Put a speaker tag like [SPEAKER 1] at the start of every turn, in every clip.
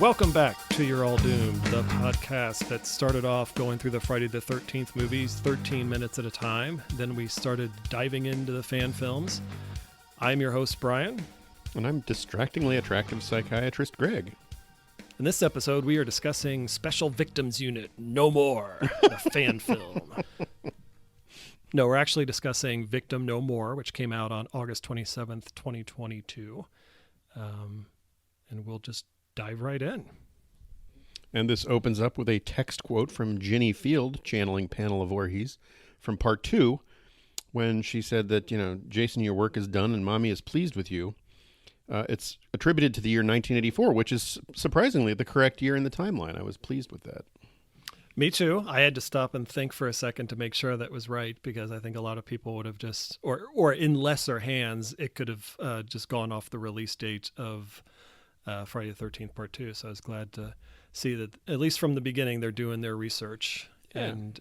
[SPEAKER 1] Welcome back to You're All Doomed, the podcast that started off going through the Friday the 13th movies 13 minutes at a time. Then we started diving into the fan films. I'm your host, Brian.
[SPEAKER 2] And I'm distractingly attractive psychiatrist Greg.
[SPEAKER 1] In this episode, we are discussing Special Victims Unit No More, the fan film. No, we're actually discussing Victim No More, which came out on August 27th, 2022. And we'll just dive right in.
[SPEAKER 2] And this opens up with a text quote from Ginny Field, channeling Panel of Voorhees, from part 2, when she said that, Jason, your work is done and Mommy is pleased with you. It's attributed to the year 1984, which is surprisingly the correct year in the timeline. I was pleased with that.
[SPEAKER 1] Me too. I had to stop and think for a second to make sure that was right, because I think a lot of people would have just, or in lesser hands, it could have just gone off the release date of Friday the 13th Part 2. So I was glad to see that, at least from the beginning, they're doing their research. Yeah. And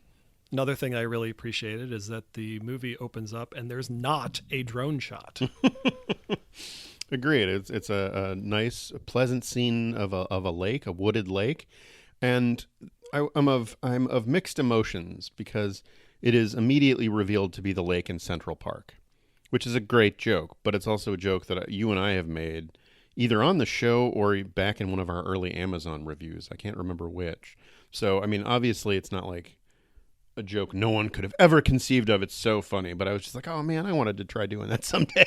[SPEAKER 1] another thing I really appreciated is that the movie opens up and there's not a drone shot.
[SPEAKER 2] Agreed. It's a nice, pleasant scene of a lake, a wooded lake. And I'm of mixed emotions, because it is immediately revealed to be the lake in Central Park, which is a great joke, but it's also a joke that you and I have made either on the show or back in one of our early Amazon reviews. I can't remember which. So, obviously it's not like a joke no one could have ever conceived of. It's so funny, but I was just like, oh man, I wanted to try doing that someday.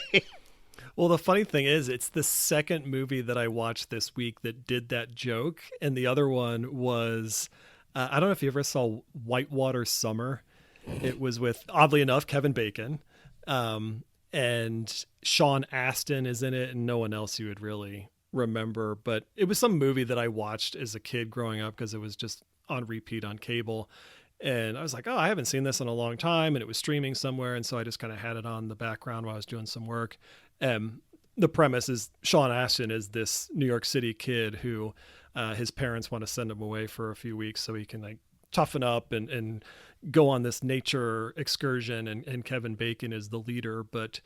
[SPEAKER 1] Well, the funny thing is, it's the second movie that I watched this week that did that joke. And the other one was, I don't know if you ever saw Whitewater Summer. It was with, oddly enough, Kevin Bacon. And Sean Astin is in it, and no one else you would really remember. But it was some movie that I watched as a kid growing up because it was just on repeat on cable. And I was like, oh, I haven't seen this in a long time. And it was streaming somewhere. And so I just kind of had it on the background while I was doing some work. The premise is Sean Astin is this New York City kid who his parents want to send him away for a few weeks so he can toughen up and go on this nature excursion. And Kevin Bacon is the leader, but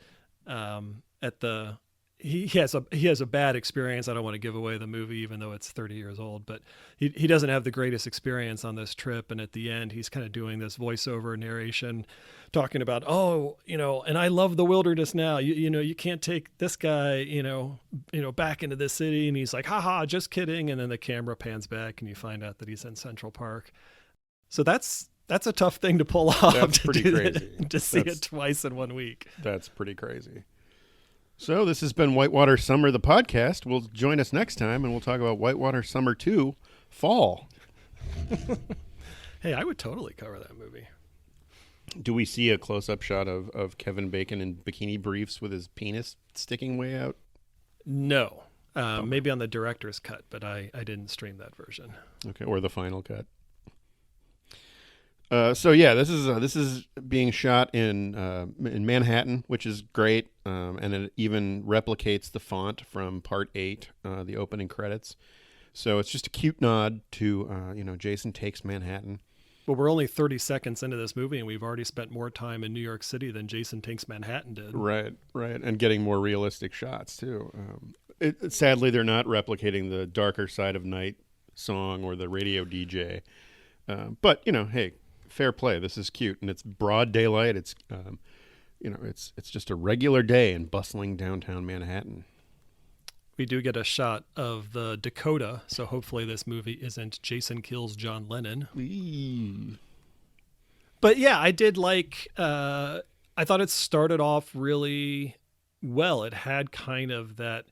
[SPEAKER 1] he has a bad experience. I don't want to give away the movie, even though it's 30 years old, but he doesn't have the greatest experience on this trip. And at the end, he's kind of doing this voiceover narration, talking about, and I love the wilderness now. You can't take this guy, back into this city. And he's like, haha, just kidding. And then the camera pans back and you find out that he's in Central Park. So that's a tough thing to pull off.
[SPEAKER 2] That's pretty crazy.
[SPEAKER 1] To see it twice in 1 week.
[SPEAKER 2] That's pretty crazy. So this has been Whitewater Summer, the podcast. We'll join us next time, and we'll talk about Whitewater Summer 2, Fall.
[SPEAKER 1] Hey, I would totally cover that movie.
[SPEAKER 2] Do we see a close-up shot of Kevin Bacon in bikini briefs with his penis sticking way out?
[SPEAKER 1] No. Maybe on the director's cut, but I didn't stream that version.
[SPEAKER 2] Okay, or the final cut. This is being shot in Manhattan, which is great, and it even replicates the font from Part 8, the opening credits. So it's just a cute nod to Jason Takes Manhattan.
[SPEAKER 1] Well, we're only 30 seconds into this movie, and we've already spent more time in New York City than Jason Takes Manhattan did.
[SPEAKER 2] Right, and getting more realistic shots too. Sadly, they're not replicating the Darker Side of Night song or the radio DJ, but hey. Fair play. This is cute, and it's broad daylight. It's, it's just a regular day in bustling downtown Manhattan.
[SPEAKER 1] We do get a shot of the Dakota, so hopefully this movie isn't Jason Kills John Lennon.
[SPEAKER 2] Eee.
[SPEAKER 1] But yeah, I did I thought it started off really well. It had kind of that,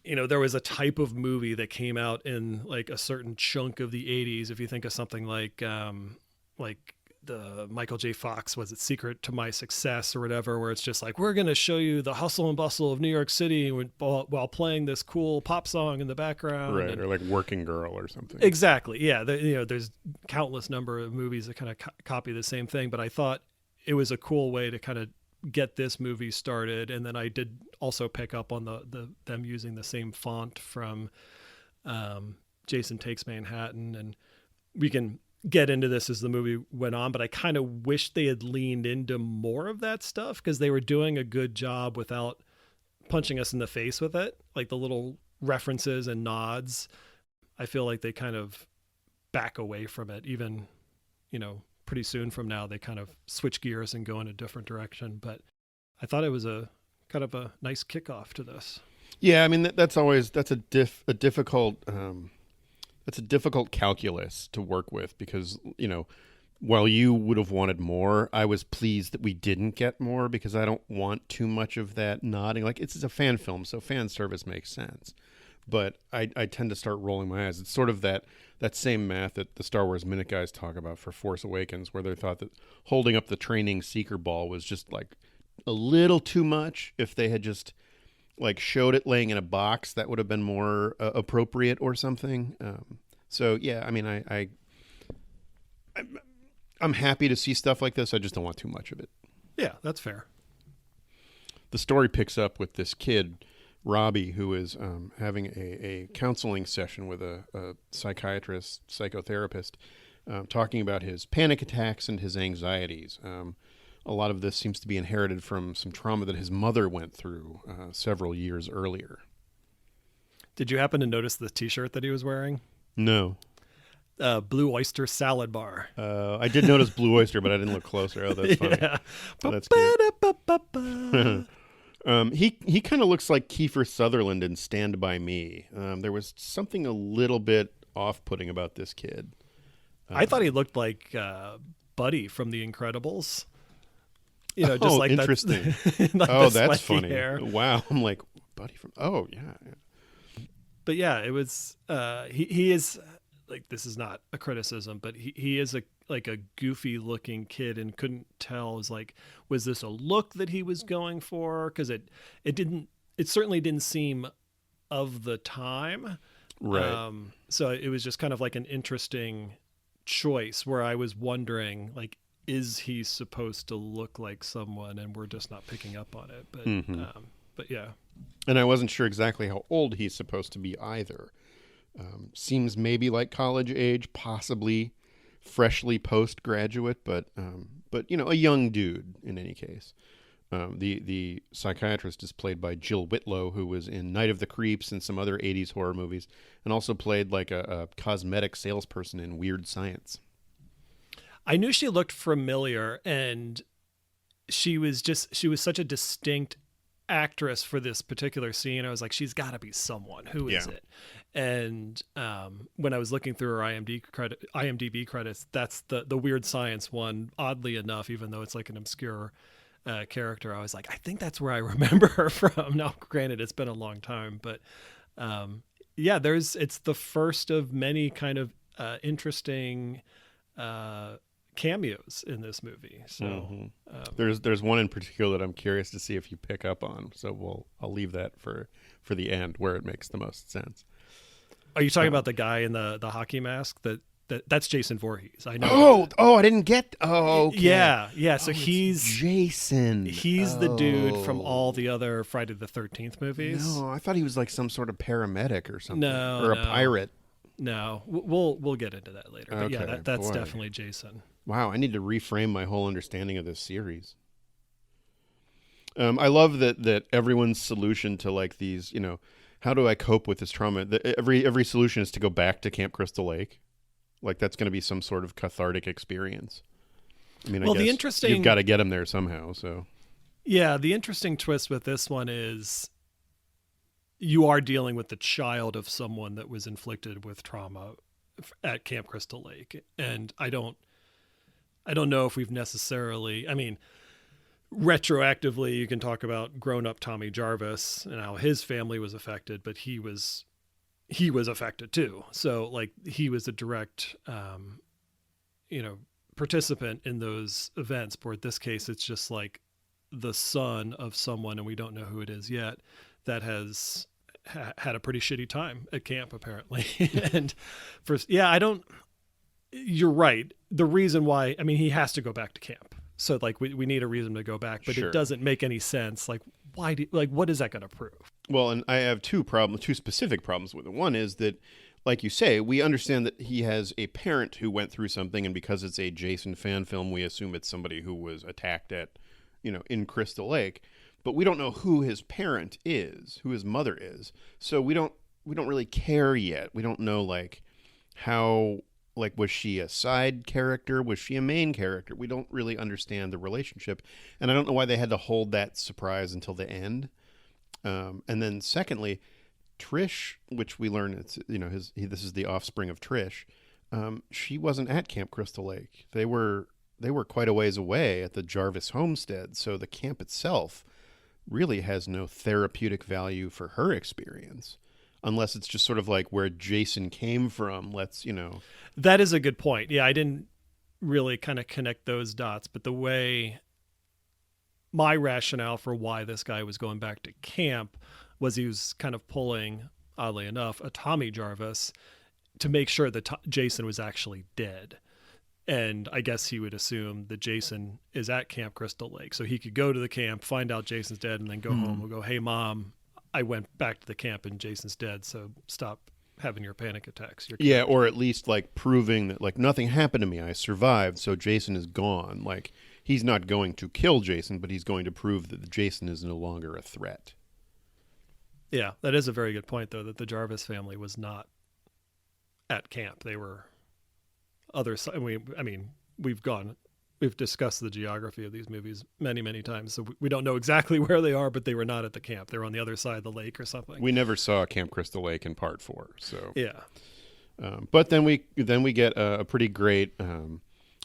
[SPEAKER 1] there was a type of movie that came out in a certain chunk of the 80s. If you think of something like the Michael J. Fox, was it Secret to My Success or whatever, where it's just we're going to show you the hustle and bustle of New York City while playing this cool pop song in the background.
[SPEAKER 2] Right, or Working Girl or something.
[SPEAKER 1] Exactly, yeah. There's countless number of movies that kind of copy the same thing, but I thought it was a cool way to kind of get this movie started. And then I did also pick up on them using the same font from Jason Takes Manhattan, and we can get into this as the movie went on, but I kind of wish they had leaned into more of that stuff, because they were doing a good job without punching us in the face with it. The little references and nods, I feel like they kind of back away from it. Even, pretty soon from now, they kind of switch gears and go in a different direction. But I thought it was a kind of a nice kickoff to this.
[SPEAKER 2] Yeah, I mean that's a difficult calculus to work with because while you would have wanted more, I was pleased that we didn't get more because I don't want too much of that nodding. Like it's a fan film, so fan service makes sense. But I tend to start rolling my eyes. It's sort of that same math that the Star Wars Minute guys talk about for Force Awakens, where they thought that holding up the training seeker ball was just like a little too much. If they had just like showed it laying in a box, that would have been more appropriate or something. So yeah, I mean, I'm happy to see stuff like this. I just don't want too much of it.
[SPEAKER 1] Yeah, that's fair.
[SPEAKER 2] The story picks up with this kid, Robbie, who is having a counseling session with a psychiatrist, psychotherapist, talking about his panic attacks and his anxieties. A lot of this seems to be inherited from some trauma that his mother went through several years earlier.
[SPEAKER 1] Did you happen to notice the T-shirt that he was wearing?
[SPEAKER 2] No.
[SPEAKER 1] Blue Oyster Salad Bar.
[SPEAKER 2] I did notice Blue Oyster, but I didn't look closer. Oh, that's funny.
[SPEAKER 1] Yeah.
[SPEAKER 2] Oh, that's cute. He kind of looks like Kiefer Sutherland in Stand By Me. There was something a little bit off-putting about this kid.
[SPEAKER 1] I thought he looked like Buddy from The Incredibles.
[SPEAKER 2] Just like interesting.
[SPEAKER 1] Like
[SPEAKER 2] that's funny.
[SPEAKER 1] Hair.
[SPEAKER 2] Wow, I'm like Buddy from. Oh yeah.
[SPEAKER 1] But yeah, it was. He is like, this is not a criticism, but he is a goofy looking kid, and couldn't tell, was this a look that he was going for? Because it certainly didn't seem of the time,
[SPEAKER 2] right?
[SPEAKER 1] So it was just kind of like an interesting choice where I was wondering, like, is he supposed to look like someone, and we're just not picking up on it? But but yeah,
[SPEAKER 2] and I wasn't sure exactly how old he's supposed to be either. Seems maybe like college age, possibly freshly postgraduate, but a young dude in any case. The psychiatrist is played by Jill Whitlow, who was in Night of the Creeps and some other 80s horror movies, and also played like a cosmetic salesperson in Weird Science.
[SPEAKER 1] I knew she looked familiar, and she was such a distinct actress for this particular scene. I was like, she's got to be someone. Who is it? And when I was looking through her IMDb credits, that's the Weird Science one. Oddly enough, even though it's like an obscure character, I was like, I think that's where I remember her from. Now, granted, it's been a long time, but it's the first of many kind of interesting cameos in this movie. So
[SPEAKER 2] there's one in particular that I'm curious to see if you pick up on. So I'll leave that for the end, where it makes the most sense.
[SPEAKER 1] Are you talking about the guy in the hockey mask? That's Jason Voorhees. I know.
[SPEAKER 2] I didn't get. Oh, okay.
[SPEAKER 1] Yeah. So he's
[SPEAKER 2] Jason.
[SPEAKER 1] He's the dude from all the other Friday the 13th movies.
[SPEAKER 2] No, I thought he was like some sort of paramedic or something.
[SPEAKER 1] No,
[SPEAKER 2] or a pirate.
[SPEAKER 1] No, we'll get into that later. But
[SPEAKER 2] okay,
[SPEAKER 1] yeah, that's definitely Jason.
[SPEAKER 2] Wow, I need to reframe my whole understanding of this series. I love that everyone's solution to like these, how do I cope with this trauma? Every solution is to go back to Camp Crystal Lake. Like that's going to be some sort of cathartic experience. I mean, I guess you've got to get them there somehow. So
[SPEAKER 1] yeah, the interesting twist with this one is you are dealing with the child of someone that was inflicted with trauma at Camp Crystal Lake, and I don't know if we've necessarily. I mean, retroactively, you can talk about grown-up Tommy Jarvis and how his family was affected, but he was affected too. So like he was a direct, participant in those events. But in this case, it's just like the son of someone, and we don't know who it is yet, that has had a pretty shitty time at camp apparently. And you're right. The reason why, I mean, he has to go back to camp. So like we need a reason to go back, but
[SPEAKER 2] sure.
[SPEAKER 1] It doesn't make any sense. Like what is that going to prove?
[SPEAKER 2] Well, and I have two specific problems with it. One is that, like you say, we understand that he has a parent who went through something, and because it's a Jason fan film, we assume it's somebody who was attacked at, in Crystal Lake. But we don't know who his parent is, who his mother is. So we don't really care yet. We don't know like how, like, was she a side character? Was she a main character? We don't really understand the relationship, and I don't know why they had to hold that surprise until the end. And then secondly, Trish, which we learn it's this is the offspring of Trish. She wasn't at Camp Crystal Lake. They were quite a ways away at the Jarvis homestead, so the camp itself really has no therapeutic value for her experience, unless it's just sort of like where Jason came from.
[SPEAKER 1] That is a good point. Yeah, I didn't really kind of connect those dots, but the way my rationale for why this guy was going back to camp was he was kind of pulling, oddly enough, a Tommy Jarvis to make sure that Jason was actually dead. And I guess he would assume that Jason is at Camp Crystal Lake. So he could go to the camp, find out Jason's dead, and then go home and go, hey, Mom, I went back to the camp and Jason's dead. So stop having your panic attacks.
[SPEAKER 2] Yeah, or at least like proving that like nothing happened to me. I survived. So Jason is gone. Like he's not going to kill Jason, but he's going to prove that Jason is no longer a threat.
[SPEAKER 1] Yeah, that is a very good point, though, that the Jarvis family was not at camp. They were other side. I mean, we've discussed the geography of these movies many, many times, so we don't know exactly where they are, but they were not at the camp. They were on the other side of the lake or something.
[SPEAKER 2] We never saw Camp Crystal Lake in part 4, so
[SPEAKER 1] yeah.
[SPEAKER 2] But then we get a pretty great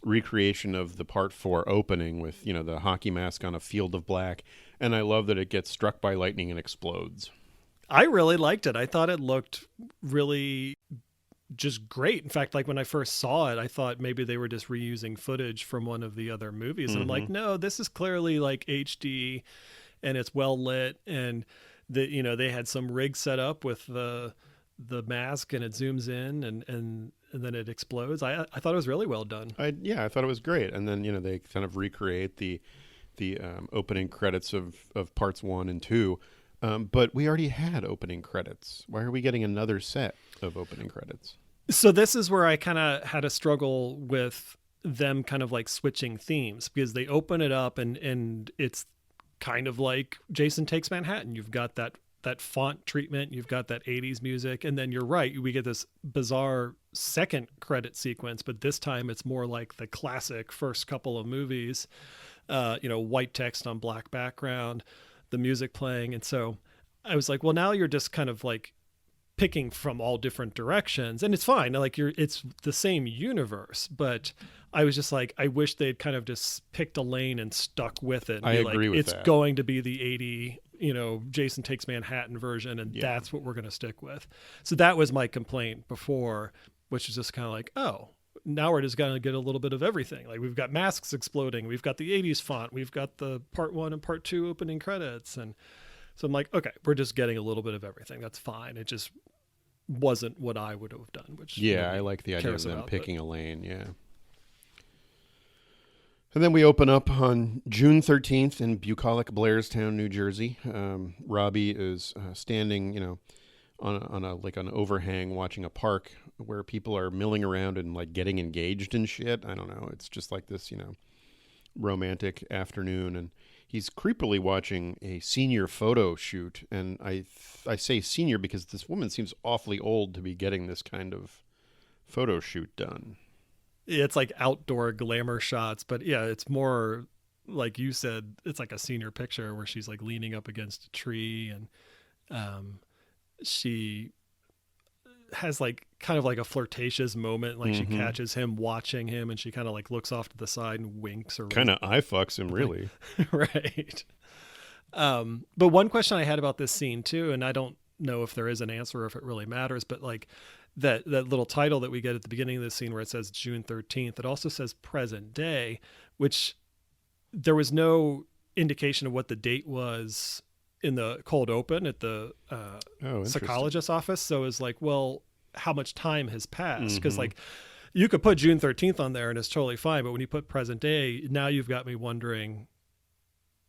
[SPEAKER 2] recreation of the part 4 opening with the hockey mask on a field of black, and I love that it gets struck by lightning and explodes.
[SPEAKER 1] I really liked it. I thought it looked really just great. In fact, like when I first saw it, I thought maybe they were just reusing footage from one of the other movies. And I'm like, no, this is clearly like HD and it's well lit. And they had some rig set up with the mask and it zooms in and then it explodes. I thought it was really well done.
[SPEAKER 2] I thought it was great. And then, they kind of recreate the opening credits of parts 1 and 2. But we already had opening credits. Why are we getting another set of opening credits?
[SPEAKER 1] So this is where I kind of had a struggle with them kind of like switching themes, because they open it up and it's kind of like Jason Takes Manhattan. You've got that font treatment, you've got that 80s music, and then you're right, we get this bizarre second credit sequence, but this time it's more like the classic first couple of movies, white text on black background, the music playing. And so I was like, well, now you're just kind of like picking from all different directions, and it's fine. Like it's the same universe, but I was just like, I wish they'd kind of just picked a lane and stuck with it. And
[SPEAKER 2] I agree with
[SPEAKER 1] it's
[SPEAKER 2] that.
[SPEAKER 1] Going to be the 80, Jason Takes Manhattan version, and that's what we're going to stick with. So that was my complaint before, which is just kind of like, oh, now we're just going to get a little bit of everything. Like we've got masks exploding, we've got the 80s font, we've got the part 1 and part 2 opening credits. And so I'm like, okay, we're just getting a little bit of everything. That's fine. It just wasn't what I would have done, which
[SPEAKER 2] I like the idea of them picking a lane. Yeah. And then we open up on June 13th in bucolic Blairstown, New Jersey. Robbie is standing, on an overhang watching a park where people are milling around and like getting engaged and shit. I don't know. It's just like this, romantic afternoon, and he's creepily watching a senior photo shoot. And I say senior because this woman seems awfully old to be getting this kind of photo shoot done.
[SPEAKER 1] It's like outdoor glamour shots, but yeah, it's more like you said, it's like a senior picture where she's like leaning up against a tree, and she has like kind of like a flirtatious moment. Like she catches him watching him and she kind of like looks off to the side and winks or
[SPEAKER 2] kind of eye fucks him, really.
[SPEAKER 1] Right. But one question I had about this scene too, and I don't know if there is an answer or if it really matters, but like that little title that we get at the beginning of the scene where it says June 13th, it also says present day, which there was no indication of what the date was in the cold open at the psychologist's office. So it's like, well, how much time has passed? Because like you could put June 13th on there and it's totally fine, but when you put present day, now you've got me wondering,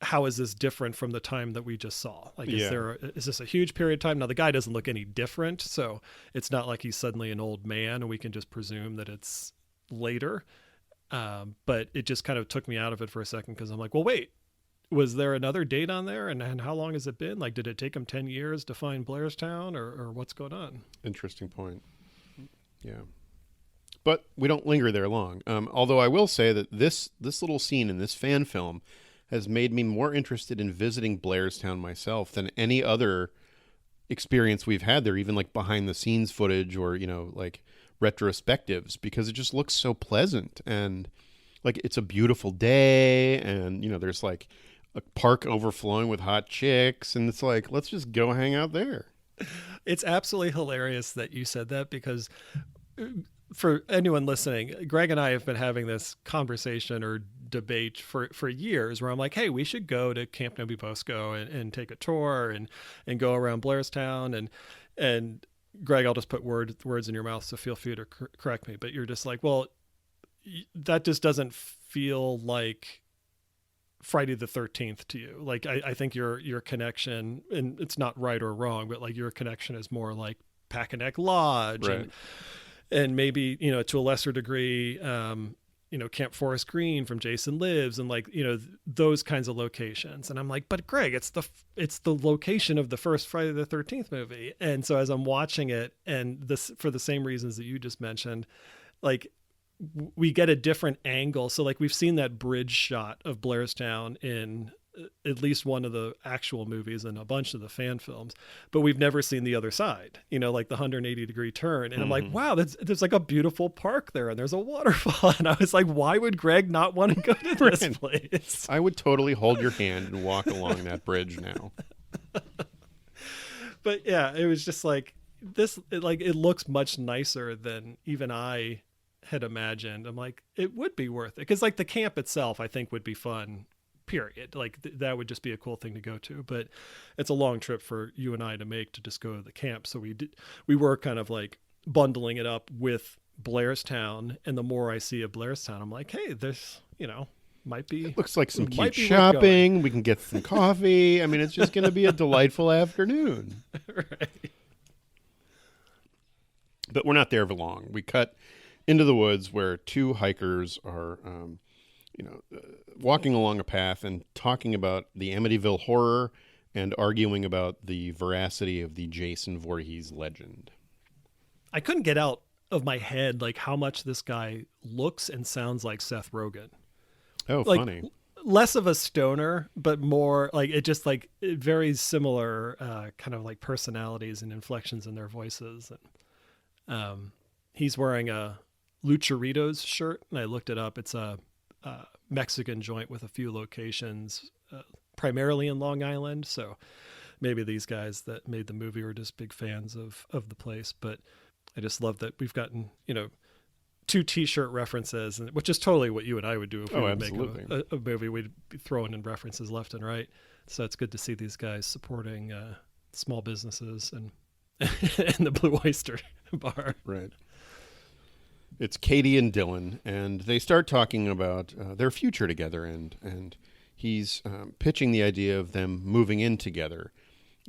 [SPEAKER 1] how is this different from the time that we just saw? Like, is this a huge period of time? Now the guy doesn't look any different, so it's not like he's suddenly an old man and we can just presume that it's later. But it just kind of took me out of it for a second, because I'm like, well, wait, was there another date on there? And how long has it been? Like, did it take him 10 years to find Blairstown, or what's going on?
[SPEAKER 2] Interesting point. Yeah. But we don't linger there long. Although I will say that this little scene in this fan film has made me more interested in visiting Blairstown myself than any other experience we've had there, even like behind the scenes footage or, like retrospectives, because it just looks so pleasant and like it's a beautiful day and, there's like a park overflowing with hot chicks and it's like, let's just go hang out there.
[SPEAKER 1] It's absolutely hilarious that you said that because for anyone listening, Greg and I have been having this conversation or debate for years where I'm like, hey, we should go to Camp Novi Bosco and take a tour and go around Blairstown and Greg, I'll just put words in your mouth, so feel free to correct me. But you're just like, well, that just doesn't feel like Friday the 13th to you. Like, I think your connection, and it's not right or wrong, but like your connection is more like Packanack Lodge
[SPEAKER 2] Right.
[SPEAKER 1] and maybe, to a lesser degree, Camp Forest Green from Jason Lives and like, those kinds of locations. And I'm like, but Greg, it's the location of the first Friday the 13th movie. And so as I'm watching it, and this, for the same reasons that you just mentioned, like we get a different angle. So like we've seen that bridge shot of Blairstown in at least one of the actual movies and a bunch of the fan films, but we've never seen the other side, like the 180-degree turn. And I'm like, wow, there's like a beautiful park there and there's a waterfall. And I was like, why would Greg not want to go to this place?
[SPEAKER 2] I would totally hold your hand and walk along that bridge now.
[SPEAKER 1] But yeah, it was just like this, it looks much nicer than even I had imagined. I'm like, it would be worth it. Cause like the camp itself, I think would be fun, period. Like that would just be a cool thing to go to, but it's a long trip for you and I to make to just go to the camp. So we were kind of like bundling it up with Blairstown. And the more I see of Blairstown, I'm like, hey, this, might be,
[SPEAKER 2] it looks like some cute
[SPEAKER 1] worth
[SPEAKER 2] shopping. We can get some coffee. I mean, it's just going to be a delightful afternoon.
[SPEAKER 1] Right.
[SPEAKER 2] But we're not there for long. We cut into the woods where two hikers are, walking along a path and talking about the Amityville horror and arguing about the veracity of the Jason Voorhees legend.
[SPEAKER 1] I couldn't get out of my head like how much this guy looks and sounds like Seth Rogen.
[SPEAKER 2] Oh,
[SPEAKER 1] Like,
[SPEAKER 2] funny.
[SPEAKER 1] less of a stoner, but more like very similar kind of like personalities and inflections in their voices. And he's wearing a Lucharitos shirt, and I looked it up. It's a Mexican joint with a few locations, primarily in Long Island. So maybe these guys that made the movie were just big fans of the place. But I just love that we've gotten, two T-shirt references, and which is totally what you and I would do if we would make a movie. We'd be throwing in references left and right. So it's good to see these guys supporting small businesses and and the Blue Oyster Bar.
[SPEAKER 2] Right. It's Katie and Dylan, and they start talking about their future together, and he's pitching the idea of them moving in together,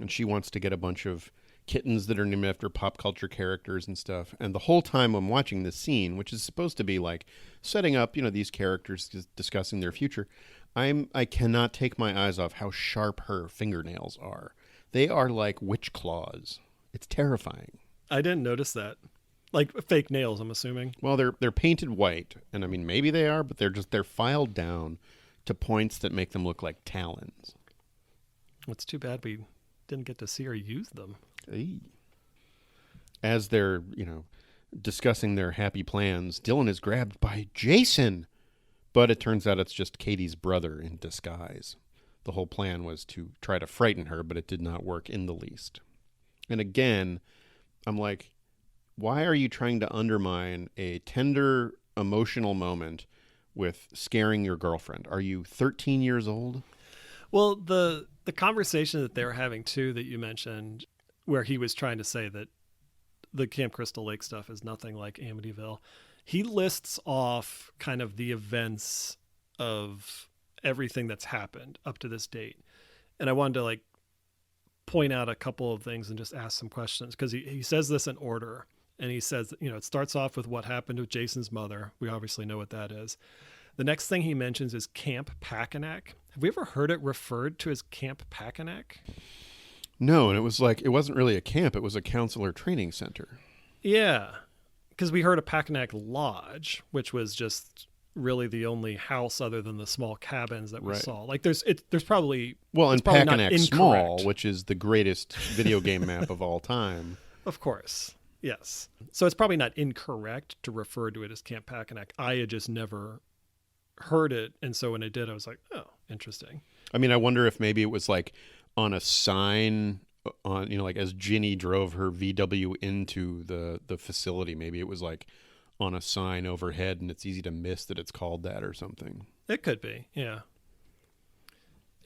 [SPEAKER 2] and she wants to get a bunch of kittens that are named after pop culture characters and stuff. And the whole time I'm watching this scene, which is supposed to be like setting up, these characters discussing their future, I cannot take my eyes off how sharp her fingernails are. They are like witch claws. It's terrifying.
[SPEAKER 1] I didn't notice that. Like fake nails, I'm assuming.
[SPEAKER 2] Well, they're painted white, and I mean maybe they are, but they're filed down to points that make them look like talons.
[SPEAKER 1] It's too bad we didn't get to see her use them.
[SPEAKER 2] Eey. As they're, discussing their happy plans, Dylan is grabbed by Jason, but it turns out it's just Katie's brother in disguise. The whole plan was to try to frighten her, but it did not work in the least. And again, I'm like, why are you trying to undermine a tender, emotional moment with scaring your girlfriend? Are you 13 years old?
[SPEAKER 1] Well, the conversation that they were having, too, that you mentioned, where he was trying to say that the Camp Crystal Lake stuff is nothing like Amityville, he lists off kind of the events of everything that's happened up to this date. And I wanted to, point out a couple of things and just ask some questions, because he says this in order. And he says, it starts off with what happened with Jason's mother. We obviously know what that is. The next thing he mentions is Camp Packanack. Have we ever heard it referred to as Camp Packanack?
[SPEAKER 2] No, and it was like, it wasn't really a camp. It was a counselor training center.
[SPEAKER 1] Yeah, because we heard of Packanack Lodge, which was just really the only house other than the small cabins that we
[SPEAKER 2] Right.
[SPEAKER 1] saw. Like there's probably,
[SPEAKER 2] Well,
[SPEAKER 1] it's
[SPEAKER 2] and
[SPEAKER 1] probably not
[SPEAKER 2] Packanack Small,
[SPEAKER 1] incorrect.
[SPEAKER 2] which is the greatest video game map of all time.
[SPEAKER 1] Of course. Yes. So it's probably not incorrect to refer to it as Camp Packanack. I had just never heard it. And so when I did, I was like, oh, interesting.
[SPEAKER 2] I mean, I wonder if maybe it was like on a sign on, like as Ginny drove her VW into the facility, maybe it was like on a sign overhead and it's easy to miss that it's called that or something.
[SPEAKER 1] It could be. Yeah.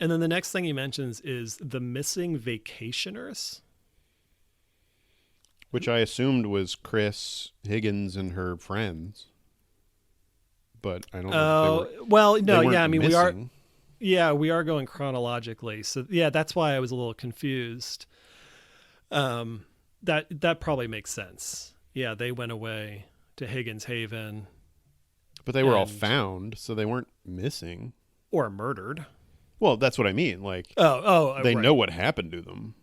[SPEAKER 1] And then the next thing he mentions is the missing vacationers.
[SPEAKER 2] Which I assumed was Chris Higgins and her friends. But I don't know.
[SPEAKER 1] Oh, well, no,
[SPEAKER 2] they weren't
[SPEAKER 1] yeah. I mean,
[SPEAKER 2] missing.
[SPEAKER 1] we are going chronologically. So yeah, that's why I was a little confused. That probably makes sense. Yeah. They went away to Higgins Haven
[SPEAKER 2] But they were all
[SPEAKER 1] and-
[SPEAKER 2] found, so they weren't missing.
[SPEAKER 1] or murdered.
[SPEAKER 2] Well, that's what I mean. Like, they
[SPEAKER 1] right.
[SPEAKER 2] know what happened to them.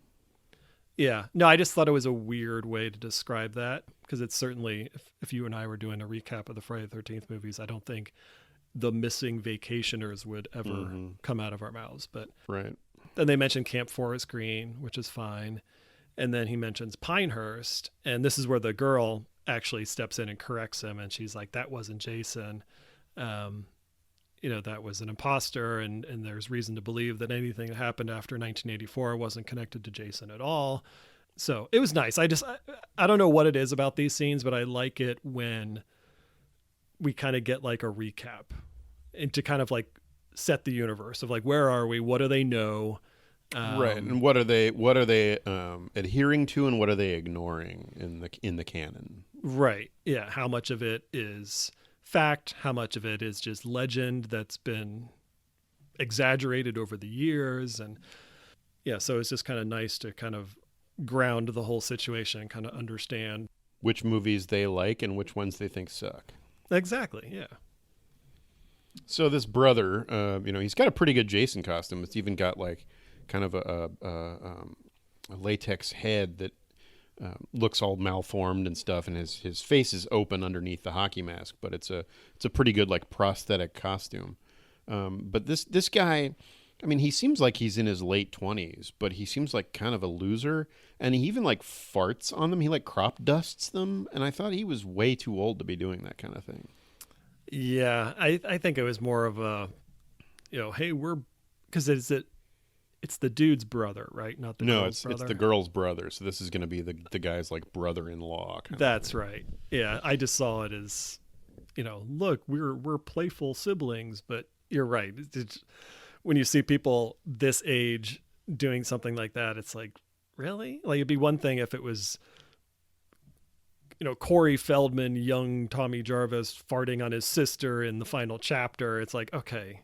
[SPEAKER 1] Yeah. No, I just thought it was a weird way to describe that because it's certainly, if you and I were doing a recap of the Friday the 13th movies, I don't think the missing vacationers would ever come out of our mouths. But
[SPEAKER 2] Right.
[SPEAKER 1] then they mentioned Camp Forest Green, which is fine. And then he mentions Pinehurst. And this is where the girl actually steps in and corrects him. And she's like, that wasn't Jason. That was an imposter. And there's reason to believe that anything that happened after 1984 wasn't connected to Jason at all. So it was nice. I don't know what it is about these scenes, but I like it when we kind of get like a recap and to kind of like set the universe of like, where are we? What do they know?
[SPEAKER 2] Right. And what are they adhering to, and what are they ignoring in the canon?
[SPEAKER 1] Right. Yeah. How much of it is fact? How much of it is just legend that's been exaggerated over the years? And yeah, so it's just kind of nice to kind of ground the whole situation and kind of understand
[SPEAKER 2] Which movies they like and which ones they think suck.
[SPEAKER 1] exactly. Yeah.
[SPEAKER 2] So this brother, he's got a pretty good Jason costume. It's even got like kind of a latex head that looks all malformed and stuff, and his face is open underneath the hockey mask. But it's a pretty good like prosthetic costume. But this guy, I mean, he seems like he's in his late 20s, but he seems like kind of a loser, and he even like farts on them. He like crop dusts them, and I thought he was way too old to be doing that kind of thing.
[SPEAKER 1] Yeah. I think it was more of a, hey, because it's the dude's brother, right? Not the
[SPEAKER 2] No,
[SPEAKER 1] girl's brother.
[SPEAKER 2] it's the girl's brother. So this is going to be the guy's like brother-in-law.
[SPEAKER 1] That's right. Yeah, I just saw it as, look, we're playful siblings, but you're right. When you see people this age doing something like that, it's like, really? Like it'd be one thing if it was, Corey Feldman, young Tommy Jarvis farting on his sister in the final chapter. It's like, okay,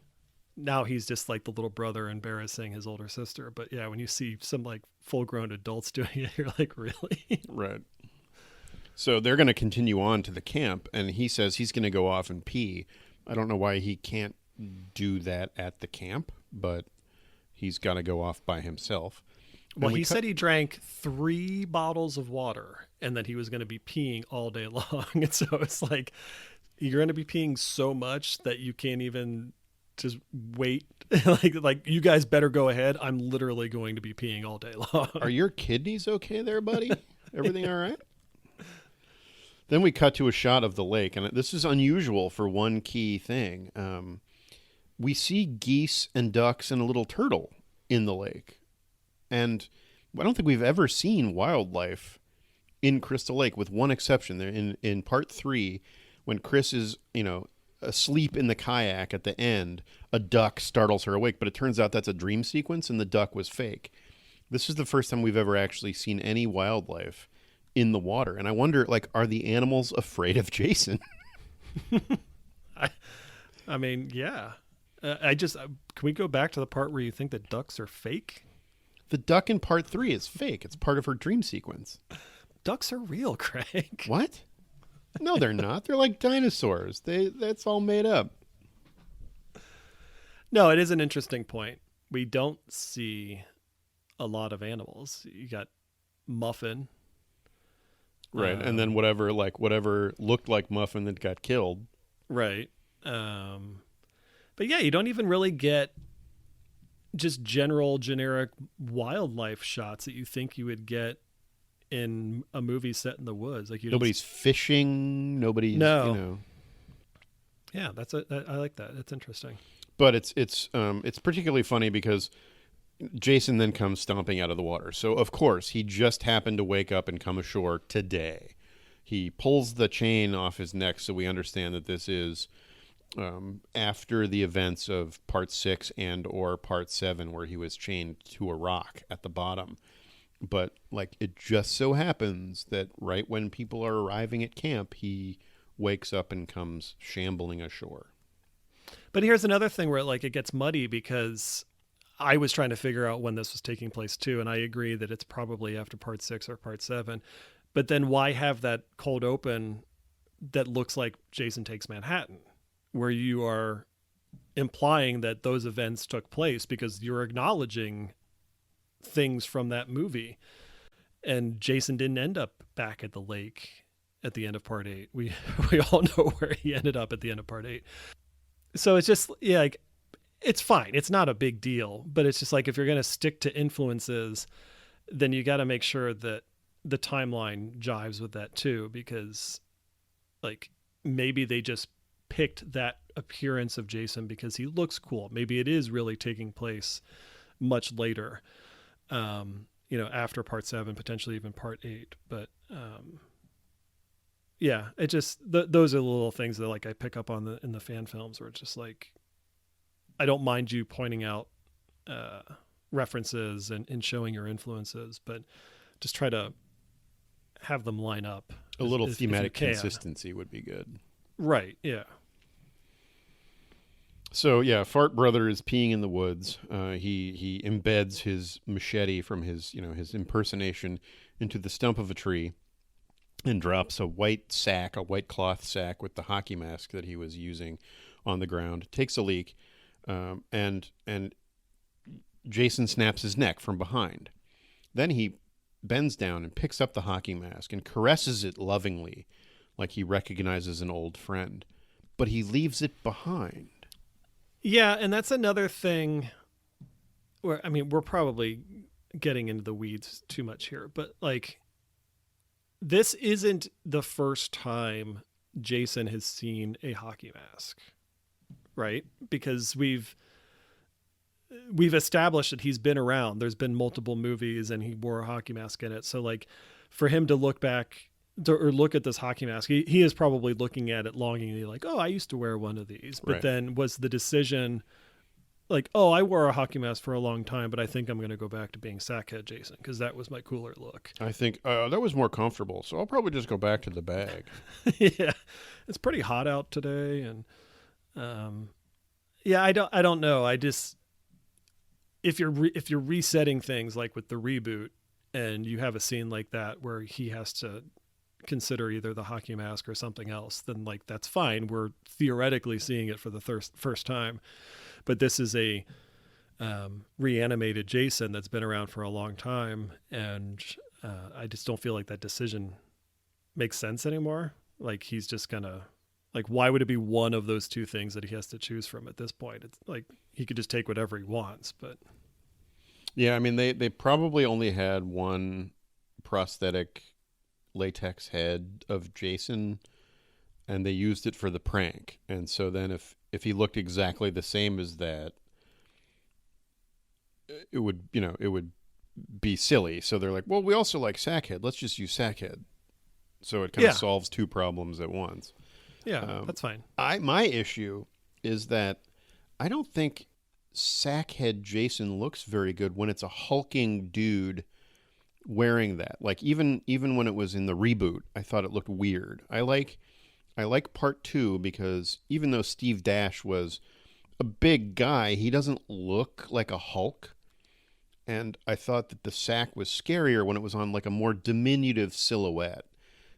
[SPEAKER 1] now he's just like the little brother embarrassing his older sister. But yeah, when you see some like full grown adults doing it, you're like, really?
[SPEAKER 2] Right. So they're going to continue on to the camp, and he says he's going to go off and pee. I don't know why he can't do that at the camp, but he's got to go off by himself.
[SPEAKER 1] Well, he said he drank 3 bottles of water and that he was going to be peeing all day long. And so it's like, you're going to be peeing so much that you can't even just wait. like you guys better go ahead. I'm literally going to be peeing all day long.
[SPEAKER 2] Are your kidneys okay there, buddy? Everything all right? Then we cut to a shot of the lake, and this is unusual for one key thing. We see geese and ducks and a little turtle in the lake. And I don't think we've ever seen wildlife in Crystal Lake, with one exception. There in part 3, when Chris is, asleep in the kayak at the end, a duck startles her awake, but it turns out that's a dream sequence and the duck was fake. This is the first time we've ever actually seen any wildlife in the water. And I wonder, like, are the animals afraid of Jason?
[SPEAKER 1] I mean, yeah. Can we go back to the part where you think that ducks are fake?
[SPEAKER 2] The duck in part 3 is fake. It's part of her dream sequence.
[SPEAKER 1] Ducks are real, Craig.
[SPEAKER 2] What? No, they're not. They're like dinosaurs. That's all made up.
[SPEAKER 1] No, it is an interesting point. We don't see a lot of animals. You got Muffin.
[SPEAKER 2] Right. And then
[SPEAKER 1] Um,
[SPEAKER 2] whatever looked like Muffin that got killed.
[SPEAKER 1] right. Um, but yeah, you don't even really get just general generic wildlife shots that you think you would get in a movie set in the woods. Like you don't.
[SPEAKER 2] Nobody's fishing. Nobody's,
[SPEAKER 1] No. Yeah, I like that. It's interesting.
[SPEAKER 2] But it's particularly funny because Jason then comes stomping out of the water. So of course he just happened to wake up and come ashore today. He pulls the chain off his neck, so we understand that this is after the events of part 6 and or part 7, where he was chained to a rock at the bottom. But like, it just so happens that right when people are arriving at camp, he wakes up and comes shambling ashore.
[SPEAKER 1] But here's another thing where it gets muddy because I was trying to figure out when this was taking place too, and I agree that it's probably after part 6 or part 7. But then why have that cold open that looks like Jason Takes Manhattan, where you are implying that those events took place because you're acknowledging things from that movie. And Jason didn't end up back at the lake at the end of part 8. We all know where he ended up at the end of part 8. So it's just, yeah, like, it's fine. It's not a big deal, but it's just like, if you're going to stick to influences, then you got to make sure that the timeline jives with that too, because like maybe they just picked that appearance of Jason because he looks cool. Maybe it is really taking place much later, after part 7, potentially even part 8. But yeah, it just those are the little things that like I pick up on in the fan films, where it's just like, I don't mind you pointing out references and showing your influences, but just try to have them line up.
[SPEAKER 2] A little
[SPEAKER 1] if
[SPEAKER 2] thematic consistency would be good.
[SPEAKER 1] Right. Yeah.
[SPEAKER 2] So yeah, Fart Brother is peeing in the woods. He embeds his machete from his impersonation into the stump of a tree, and drops a white cloth sack with the hockey mask that he was using on the ground. Takes a leak, and Jason snaps his neck from behind. Then he bends down and picks up the hockey mask and caresses it lovingly, like he recognizes an old friend. But he leaves it behind.
[SPEAKER 1] Yeah, and that's another thing where, I mean, we're probably getting into the weeds too much here, but like, this isn't the first time Jason has seen a hockey mask, right? Because we've established that he's been around. There's been multiple movies and he wore a hockey mask in it. So like, for him to look back or look at this hockey mask, he is probably looking at it longingly, like, oh, I used to wear one of these. But then was the decision like, oh, I wore a hockey mask for a long time, but I think I'm going to go back to being Sackhead Jason because that was my cooler look.
[SPEAKER 2] I think that was more comfortable, so I'll probably just go back to the bag.
[SPEAKER 1] Yeah, it's pretty hot out today, and yeah, I don't know. I just, if you're resetting things like with the reboot, and you have a scene like that where he has to consider either the hockey mask or something else, then like, that's fine. We're theoretically seeing it for the first time. But this is a reanimated Jason that's been around for a long time, and I just don't feel like that decision makes sense anymore. Like, he's just gonna, like, why would it be one of those two things that he has to choose from at this point? It's like, he could just take whatever he wants. But
[SPEAKER 2] yeah, I mean, they probably only had one prosthetic latex head of Jason, and they used it for the prank. And so then if he looked exactly the same as that, it would be silly. So they're like, well, we also like Sackhead. Let's just use Sackhead. So it kind of solves two problems at once.
[SPEAKER 1] Yeah, that's fine.
[SPEAKER 2] My issue is that I don't think Sackhead Jason looks very good when it's a hulking dude wearing that. Like, even when it was in the reboot, I thought it looked weird. I like part 2 because even though Steve Dash was a big guy, he doesn't look like a Hulk. And I thought that the sack was scarier when it was on like a more diminutive silhouette.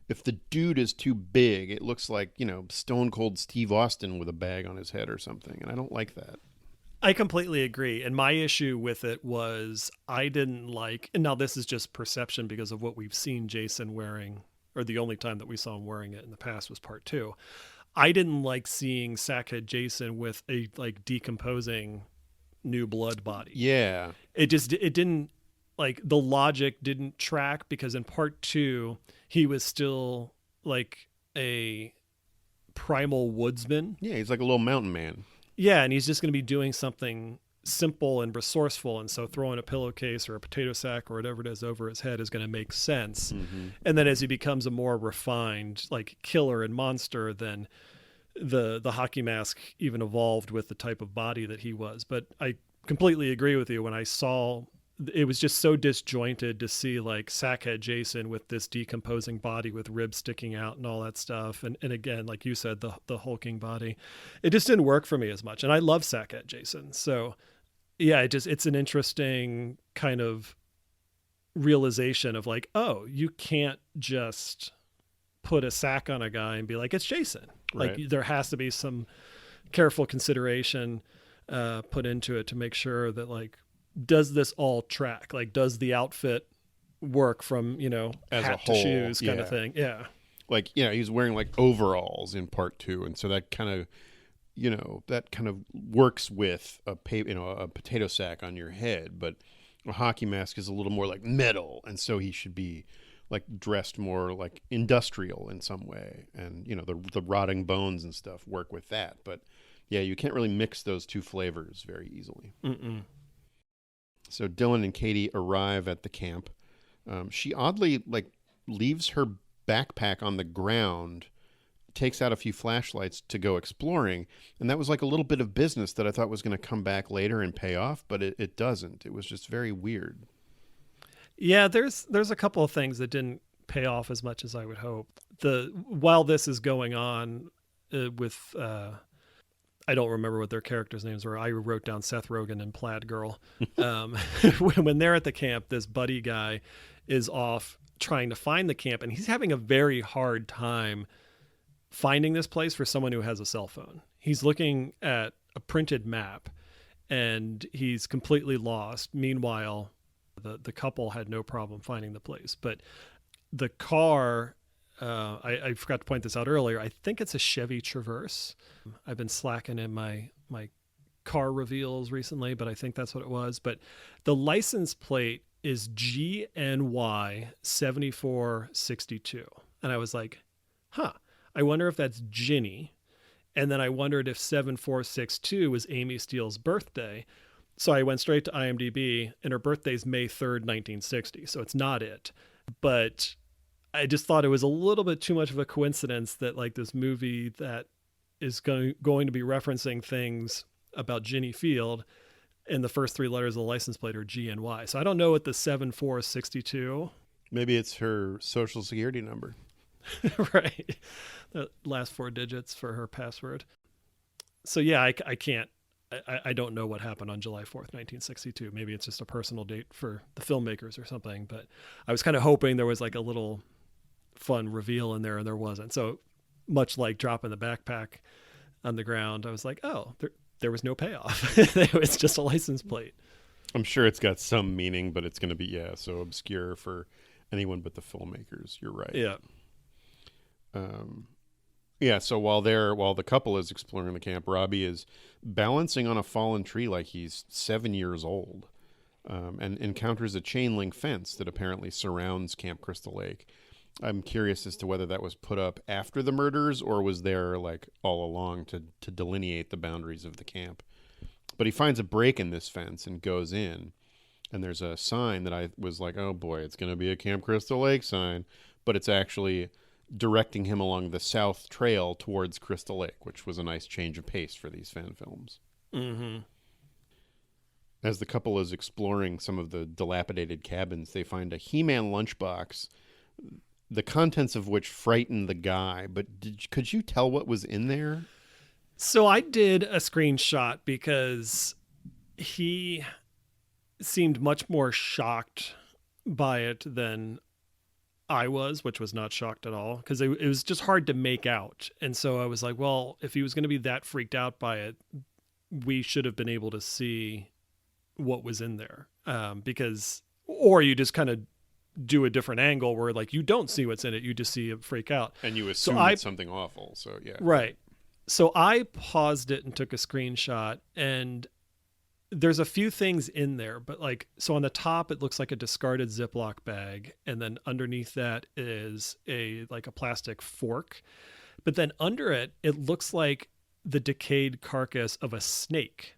[SPEAKER 2] If the dude is too big, it looks like, Stone Cold Steve Austin with a bag on his head or something. And I don't like that.
[SPEAKER 1] I completely agree. And my issue with it was I didn't like, and now this is just perception because of what we've seen Jason wearing, or the only time that we saw him wearing it in the past was part two. I didn't like seeing Sackhead Jason with a like decomposing new blood body.
[SPEAKER 2] Yeah.
[SPEAKER 1] It didn't, like, the logic didn't track because in part two, he was still like a primal woodsman.
[SPEAKER 2] Yeah, he's like a little mountain man.
[SPEAKER 1] Yeah, and he's just going to be doing something simple and resourceful, and so throwing a pillowcase or a potato sack or whatever it is over his head is going to make sense.
[SPEAKER 2] Mm-hmm.
[SPEAKER 1] And then as he becomes a more refined like killer and monster, then the hockey mask even evolved with the type of body that he was. But I completely agree with you. When I saw, it was just so disjointed to see like Sackhead Jason with this decomposing body with ribs sticking out and all that stuff. And again, like you said, the hulking body, it just didn't work for me as much. And I love Sackhead Jason. So yeah, it's an interesting kind of realization of like, oh, you can't just put a sack on a guy and be like, it's Jason.
[SPEAKER 2] Right.
[SPEAKER 1] Like there has to be some careful consideration put into it to make sure that like, does this all track? Like, does the outfit work from,
[SPEAKER 2] As
[SPEAKER 1] hat
[SPEAKER 2] a whole,
[SPEAKER 1] to shoes kind
[SPEAKER 2] yeah.
[SPEAKER 1] of thing? Yeah.
[SPEAKER 2] Like, he's wearing like overalls in part two. And so that kind of works with a potato sack on your head, but a hockey mask is a little more like metal. And so he should be like dressed more like industrial in some way. And, the rotting bones and stuff work with that. But yeah, you can't really mix those two flavors very easily.
[SPEAKER 1] Mm-mm.
[SPEAKER 2] So Dylan and Katie arrive at the camp. She oddly leaves her backpack on the ground, takes out a few flashlights to go exploring, and that was like a little bit of business that I thought was going to come back later and pay off, but it doesn't. It was just very weird.
[SPEAKER 1] Yeah, there's a couple of things that didn't pay off as much as I would hope. While this is going on with I don't remember what their characters' names were. I wrote down Seth Rogen and Plaid Girl. When they're at the camp, this buddy guy is off trying to find the camp, and he's having a very hard time finding this place for someone who has a cell phone. He's looking at a printed map, and he's completely lost. Meanwhile, the couple had no problem finding the place. But the car, I forgot to point this out earlier, I think it's a Chevy Traverse. I've been slacking in my car reveals recently, but I think that's what it was. But the license plate is GNY 7462. And I was like, I wonder if that's Ginny. And then I wondered if 7462 was Amy Steele's birthday. So I went straight to IMDb, and her birthday's May 3rd, 1960. So it's not it. But I just thought it was a little bit too much of a coincidence that like this movie that is going to be referencing things about Ginny Field, and the first three letters of the license plate are GNY. So I don't know what the 7462.
[SPEAKER 2] Maybe it's her social security number.
[SPEAKER 1] Right. The last four digits for her password. So yeah, I can't, I don't know what happened on July 4th, 1962. Maybe it's just a personal date for the filmmakers or something, but I was kind of hoping there was like a little fun reveal in there, and there wasn't. So much like dropping the backpack on the ground, I was like, oh, there was no payoff. It was just a license plate.
[SPEAKER 2] I'm sure it's got some meaning, but it's going to be, so obscure for anyone but the filmmakers. You're right.
[SPEAKER 1] Yeah.
[SPEAKER 2] So while the couple is exploring the camp, Robbie is balancing on a fallen tree like he's 7 years old, and encounters a chain link fence that apparently surrounds Camp Crystal Lake. I'm curious as to whether that was put up after the murders or was there like all along to delineate the boundaries of the camp. But he finds a break in this fence and goes in, and there's a sign that I was like, oh boy, it's going to be a Camp Crystal Lake sign, but it's actually directing him along the south trail towards Crystal Lake, which was a nice change of pace for these fan films.
[SPEAKER 1] Mm-hmm.
[SPEAKER 2] As the couple is exploring some of the dilapidated cabins, they find a He-Man lunchbox, the contents of which frighten the guy. But could you tell what was in there?
[SPEAKER 1] So I did a screenshot because he seemed much more shocked by it than I was, which was not shocked at all, because it was just hard to make out. And so I was like, well, if he was going to be that freaked out by it, we should have been able to see what was in there, because, or you just kind of do a different angle where like you don't see what's in it, you just see it freak out,
[SPEAKER 2] And you
[SPEAKER 1] so
[SPEAKER 2] assume it's something awful. So yeah.
[SPEAKER 1] right. So I paused it and took a screenshot, and there's a few things in there, but like, so on the top, it looks like a discarded Ziploc bag. And then underneath that is like a plastic fork. But then under it, it looks like the decayed carcass of a snake.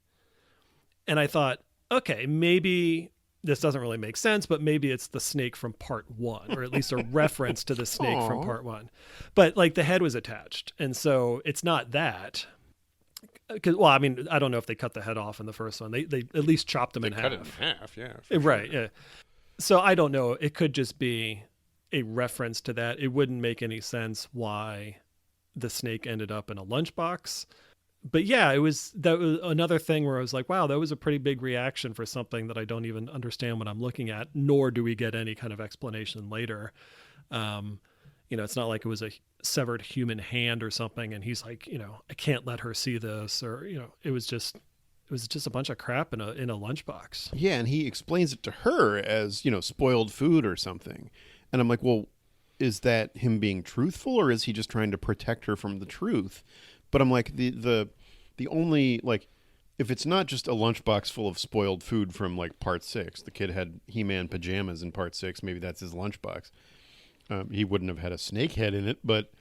[SPEAKER 1] And I thought, okay, maybe this doesn't really make sense, but maybe it's the snake from part one, or at least a reference to the snake from
[SPEAKER 2] Aw.
[SPEAKER 1] part one. But like the head was attached. And so it's not that. Well, I mean, I don't know if they cut the head off in the first one. They at least chopped them
[SPEAKER 2] They
[SPEAKER 1] in
[SPEAKER 2] cut
[SPEAKER 1] half.
[SPEAKER 2] it in half, yeah. for
[SPEAKER 1] Right.
[SPEAKER 2] sure.
[SPEAKER 1] Yeah. So I don't know. It could just be a reference to that. It wouldn't make any sense why the snake ended up in a lunchbox. But yeah, that was another thing where I was like, wow, that was a pretty big reaction for something that I don't even understand what I'm looking at, nor do we get any kind of explanation later. It's not like it was a severed human hand or something, and he's like, I can't let her see this, or it was just a bunch of crap in a lunchbox.
[SPEAKER 2] Yeah, and he explains it to her as, spoiled food or something. And I'm like, well, is that him being truthful, or is he just trying to protect her from the truth? But I'm like, the only, like, if it's not just a lunchbox full of spoiled food from like part 6, the kid had He-Man pajamas in part 6, maybe that's his lunchbox. He wouldn't have had a snake head in it, but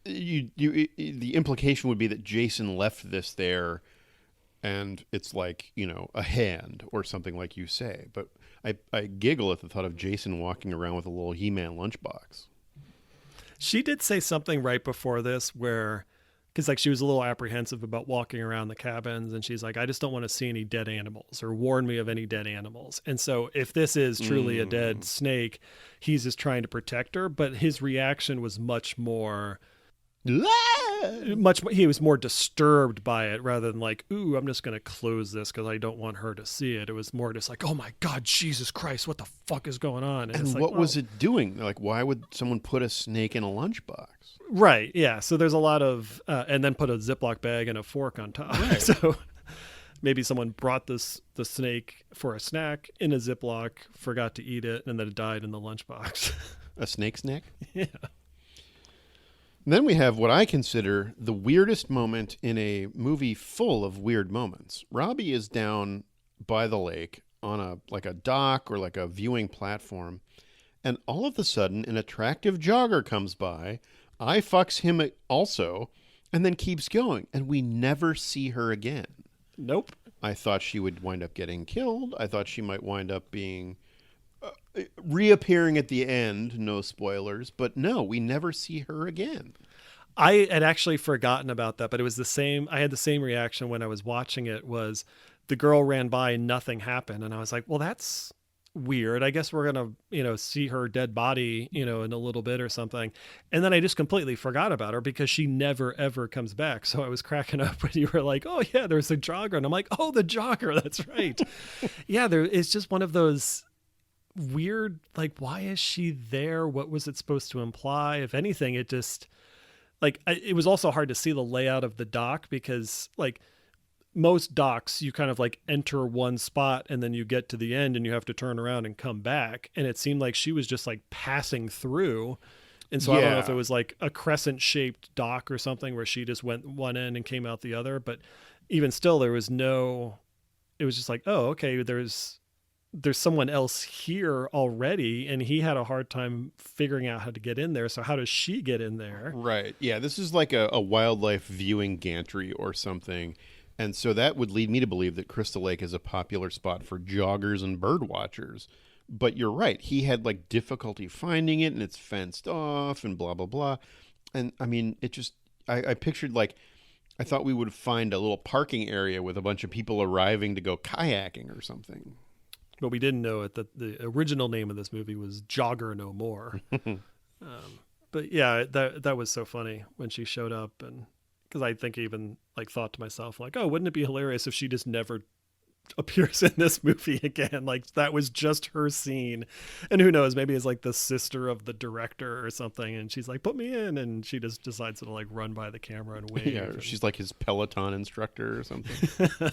[SPEAKER 2] the implication would be that Jason left this there, and it's like, a hand or something, like you say. But I giggle at the thought of Jason walking around with a little He-Man lunchbox.
[SPEAKER 1] She did say something right before this where, because like she was a little apprehensive about walking around the cabins, and she's like, I just don't want to see any dead animals, or warn me of any dead animals. And so if this is truly a dead snake, he's just trying to protect her. But his reaction was much more, he was more disturbed by it rather than like, ooh, I'm just going to close this because I don't want her to see it. It was more just like, oh my God, Jesus Christ, what the fuck is going on?
[SPEAKER 2] And
[SPEAKER 1] it's
[SPEAKER 2] what
[SPEAKER 1] like,
[SPEAKER 2] was it doing? Like, why would someone put a snake in a lunchbox?
[SPEAKER 1] Right. Yeah. So there's a lot of, and then put a Ziploc bag and a fork on top.
[SPEAKER 2] Right.
[SPEAKER 1] So maybe someone brought the snake for a snack in a Ziploc, forgot to eat it, and then it died in the lunchbox.
[SPEAKER 2] A snake snack?
[SPEAKER 1] Yeah.
[SPEAKER 2] And then we have what I consider the weirdest moment in a movie full of weird moments. Robbie is down by the lake on a dock or like a viewing platform, and all of a sudden an attractive jogger comes by. I fucks him also, and then keeps going, and we never see her again.
[SPEAKER 1] Nope.
[SPEAKER 2] I thought she would wind up getting killed. I thought she might wind up being reappearing at the end. No spoilers, but no, we never see her again.
[SPEAKER 1] I had actually forgotten about that, but it was the same. I had the same reaction when I was watching it. Was the girl ran by and nothing happened, and I was like, well, that's weird. I guess we're gonna see her dead body in a little bit or something. And then I just completely forgot about her because she never ever comes back. So I was cracking up when you were like, oh yeah, there's a jogger, and I'm like, oh, the jogger, that's right. Yeah, it's just one of those weird, like, why is she there? What was it supposed to imply? If anything, it just like, it was also hard to see the layout of the dock because like most docks, you kind of like enter one spot and then you get to the end and you have to turn around and come back. And it seemed like she was just like passing through. And so I don't know if it was like a crescent shaped dock or something where she just went one end and came out the other. But even still, it was just like, oh, okay, there's someone else here already. And he had a hard time figuring out how to get in there. So how does she get in there?
[SPEAKER 2] Right. Yeah. This is like a wildlife viewing gantry or something. And so that would lead me to believe that Crystal Lake is a popular spot for joggers and bird watchers. But you're right. He had like difficulty finding it, and it's fenced off and blah, blah, blah. And I mean, it just, I pictured like, I thought we would find a little parking area with a bunch of people arriving to go kayaking or something.
[SPEAKER 1] But we didn't know it, that the original name of this movie was Jogger No More. But yeah, that was so funny when she showed up, and because I think I even like thought to myself like, oh, wouldn't it be hilarious if she just never appears in this movie again. Like that was just her scene. And who knows, maybe it's like the sister of the director or something. And she's like, put me in. And she just decides to like run by the camera and wave.
[SPEAKER 2] Yeah,
[SPEAKER 1] and...
[SPEAKER 2] she's like his Peloton instructor or something.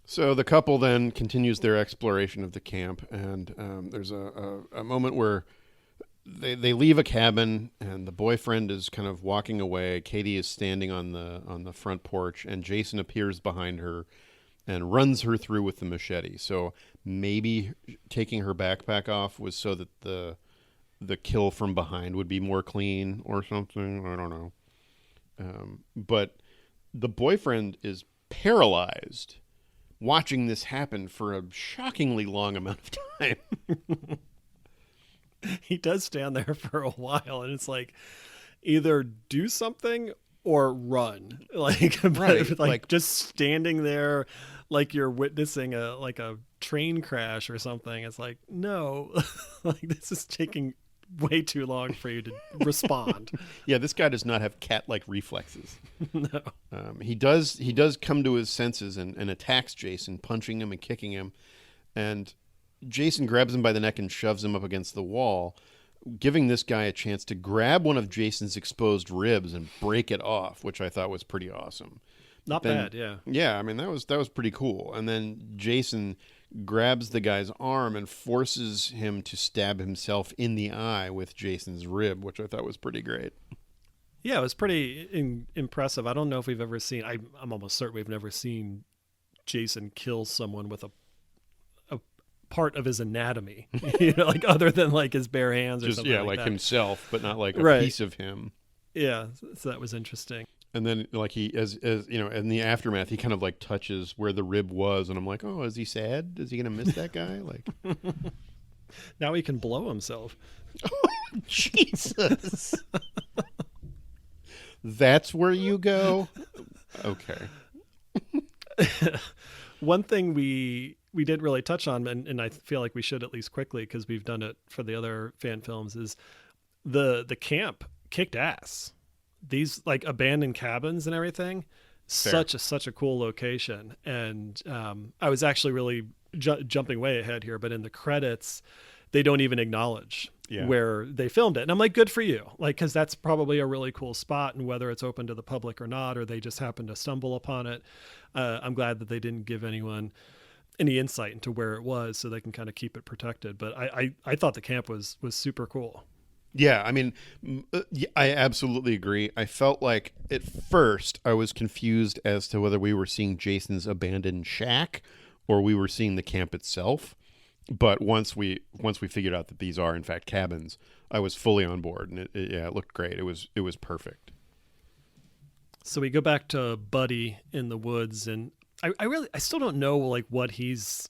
[SPEAKER 2] So the couple then continues their exploration of the camp, and there's a moment where they leave a cabin, and the boyfriend is kind of walking away. Katie is standing on the front porch, and Jason appears behind her and runs her through with the machete. So maybe taking her backpack off was so that the kill from behind would be more clean or something. I don't know. But the boyfriend is paralyzed watching this happen for a shockingly long amount of time.
[SPEAKER 1] He does stand there for a while, and it's like either do something or run. Like,
[SPEAKER 2] right,
[SPEAKER 1] like just standing there like you're witnessing a train crash or something. It's like, no, like this is taking way too long for you to respond.
[SPEAKER 2] Yeah, this guy does not have cat-like reflexes.
[SPEAKER 1] No.
[SPEAKER 2] He does come to his senses and attacks Jason, punching him and kicking him. And Jason grabs him by the neck and shoves him up against the wall, giving this guy a chance to grab one of Jason's exposed ribs and break it off, which I thought was pretty awesome.
[SPEAKER 1] Not bad, yeah.
[SPEAKER 2] Yeah, I mean, that was pretty cool. And then Jason grabs the guy's arm and forces him to stab himself in the eye with Jason's rib, which I thought was pretty great.
[SPEAKER 1] Yeah, it was pretty impressive. I don't know if we've ever seen, I'm almost certain we've never seen Jason kill someone with a part of his anatomy, like other than like his bare hands or
[SPEAKER 2] just,
[SPEAKER 1] something like that.
[SPEAKER 2] himself, but not like a
[SPEAKER 1] right.
[SPEAKER 2] piece of him.
[SPEAKER 1] Yeah, so that was interesting.
[SPEAKER 2] And then, like, he, as you know, in the aftermath, he kind of like touches where the rib was, and I'm like, oh, is he sad? Is he gonna miss that guy? Like,
[SPEAKER 1] now he can blow himself.
[SPEAKER 2] Oh, Jesus, that's where you go. Okay.
[SPEAKER 1] One thing we didn't really touch on, and I feel like we should at least quickly because we've done it for the other fan films, is the camp kicked ass. These like abandoned cabins and everything,
[SPEAKER 2] Fair.
[SPEAKER 1] such a cool location. And I was actually really jumping way ahead here, but in the credits, they don't even acknowledge where they filmed it. And I'm like, good for you. Like, cause that's probably a really cool spot, and whether it's open to the public or not, or they just happened to stumble upon it. I'm glad that they didn't give anyone any insight into where it was so they can kind of keep it protected. But I thought the camp was super cool.
[SPEAKER 2] Yeah, I mean, I absolutely agree. I felt like at first I was confused as to whether we were seeing Jason's abandoned shack or we were seeing the camp itself. But once we figured out that these are in fact cabins, I was fully on board, and it looked great. It was perfect.
[SPEAKER 1] So we go back to Buddy in the woods, and I still don't know like what is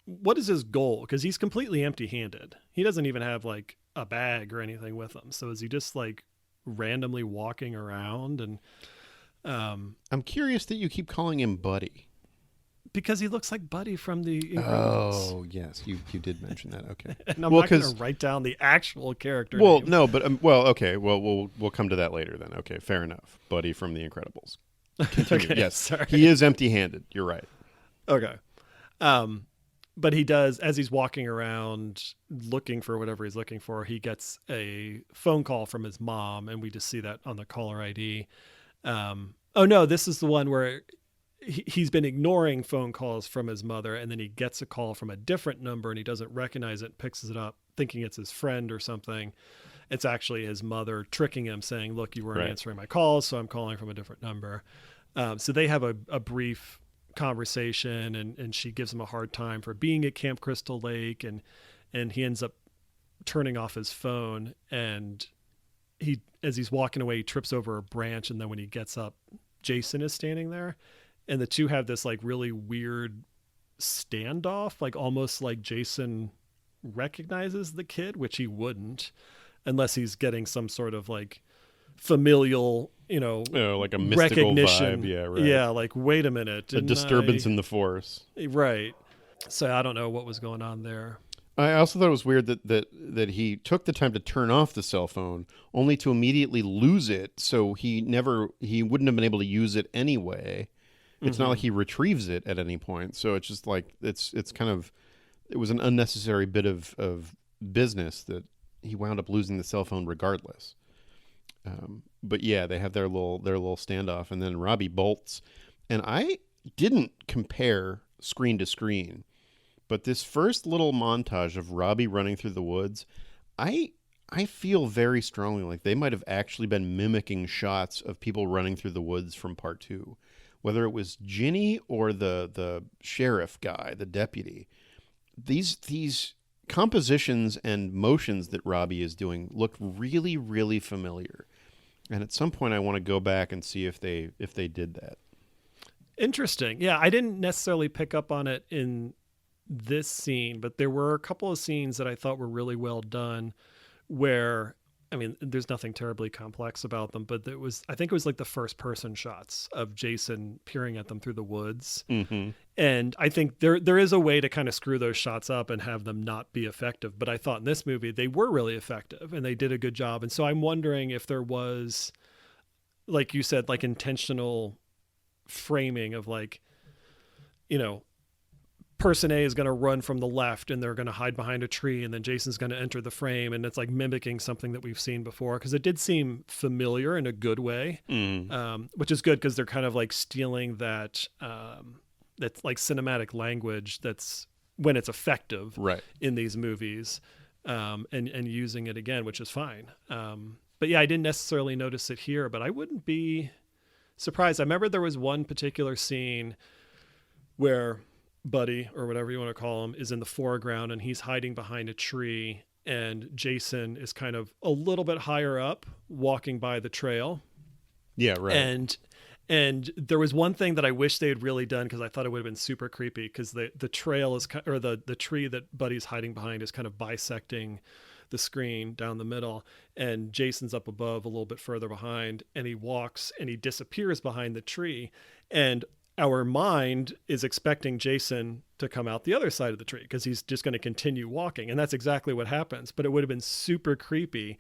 [SPEAKER 1] his goal, because he's completely empty-handed. He doesn't even have like a bag or anything with him. So is he just like randomly walking around? And
[SPEAKER 2] I'm curious that you keep calling him Buddy.
[SPEAKER 1] Because he looks like Buddy from the Incredibles.
[SPEAKER 2] Oh, yes, you did mention that. Okay,
[SPEAKER 1] and I'm not going to write down the actual character
[SPEAKER 2] well,
[SPEAKER 1] name.
[SPEAKER 2] no, but okay. Well, we'll come to that later then. Okay, fair enough. Buddy from the Incredibles. Continue.
[SPEAKER 1] Okay,
[SPEAKER 2] yes,
[SPEAKER 1] sorry.
[SPEAKER 2] He is empty-handed. You're right.
[SPEAKER 1] Okay. But he does, as he's walking around looking for whatever he's looking for, he gets a phone call from his mom, and we just see that on the caller ID. Oh no, this is the one where he's been ignoring phone calls from his mother, and then he gets a call from a different number, and he doesn't recognize it, picks it up thinking it's his friend or something. It's actually his mother tricking him, saying, look, you weren't answering my calls, so I'm calling from a different number. So they have a brief conversation, and she gives him a hard time for being at Camp Crystal Lake, and he ends up turning off his phone, and as he's walking away, he trips over a branch, and then when he gets up, Jason is standing there, and the two have this like really weird standoff, like almost like Jason recognizes the kid, which he wouldn't unless he's getting some sort of like familial,
[SPEAKER 2] like a mystical
[SPEAKER 1] recognition.
[SPEAKER 2] vibe. Yeah, right.
[SPEAKER 1] Yeah, like, wait a minute.
[SPEAKER 2] A disturbance in the force.
[SPEAKER 1] Right. So I don't know what was going on there.
[SPEAKER 2] I also thought it was weird that he took the time to turn off the cell phone only to immediately lose it, so he wouldn't have been able to use it anyway. It's not like
[SPEAKER 1] Mm-hmm.
[SPEAKER 2] he retrieves it at any point. So it's just like it's kind of it was an unnecessary bit of business that he wound up losing the cell phone regardless. But yeah, they have their little standoff, and then Robbie bolts. And I didn't compare screen to screen, but this first little montage of Robbie running through the woods, I I feel very strongly like they might have actually been mimicking shots of people running through the woods from part two, whether it was Ginny or the sheriff guy, the deputy. These compositions and motions that Robbie is doing look really, really familiar. And at some point, I want to go back and see if they did that.
[SPEAKER 1] Interesting. Yeah, I didn't necessarily pick up on it in this scene, but there were a couple of scenes that I thought were really well done where I mean, there's nothing terribly complex about them, but I think it was like the first person shots of Jason peering at them through the woods.
[SPEAKER 2] Mm-hmm.
[SPEAKER 1] And I think there is a way to kind of screw those shots up and have them not be effective. But I thought in this movie they were really effective and they did a good job. And so I'm wondering if there was, like you said, like intentional framing of like, you know, person A is going to run from the left and they're going to hide behind a tree, and then Jason's going to enter the frame, and it's like mimicking something that we've seen before, because it did seem familiar in a good way. Which is good because they're kind of like stealing that that's like cinematic language that's when it's effective
[SPEAKER 2] Right.
[SPEAKER 1] in these movies, and using it again, which is fine. But yeah, I didn't necessarily notice it here, but I wouldn't be surprised. I remember there was one particular scene where Buddy, or whatever you want to call him, is in the foreground and he's hiding behind a tree, and Jason is kind of a little bit higher up walking by the trail.
[SPEAKER 2] Yeah, right.
[SPEAKER 1] And there was one thing that I wish they had really done, because I thought it would have been super creepy, because the trail is, or the tree that Buddy's hiding behind is kind of bisecting the screen down the middle, and Jason's up above a little bit further behind, and he walks and he disappears behind the tree, and our mind is expecting Jason to come out the other side of the tree because he's just going to continue walking. And that's exactly what happens. But it would have been super creepy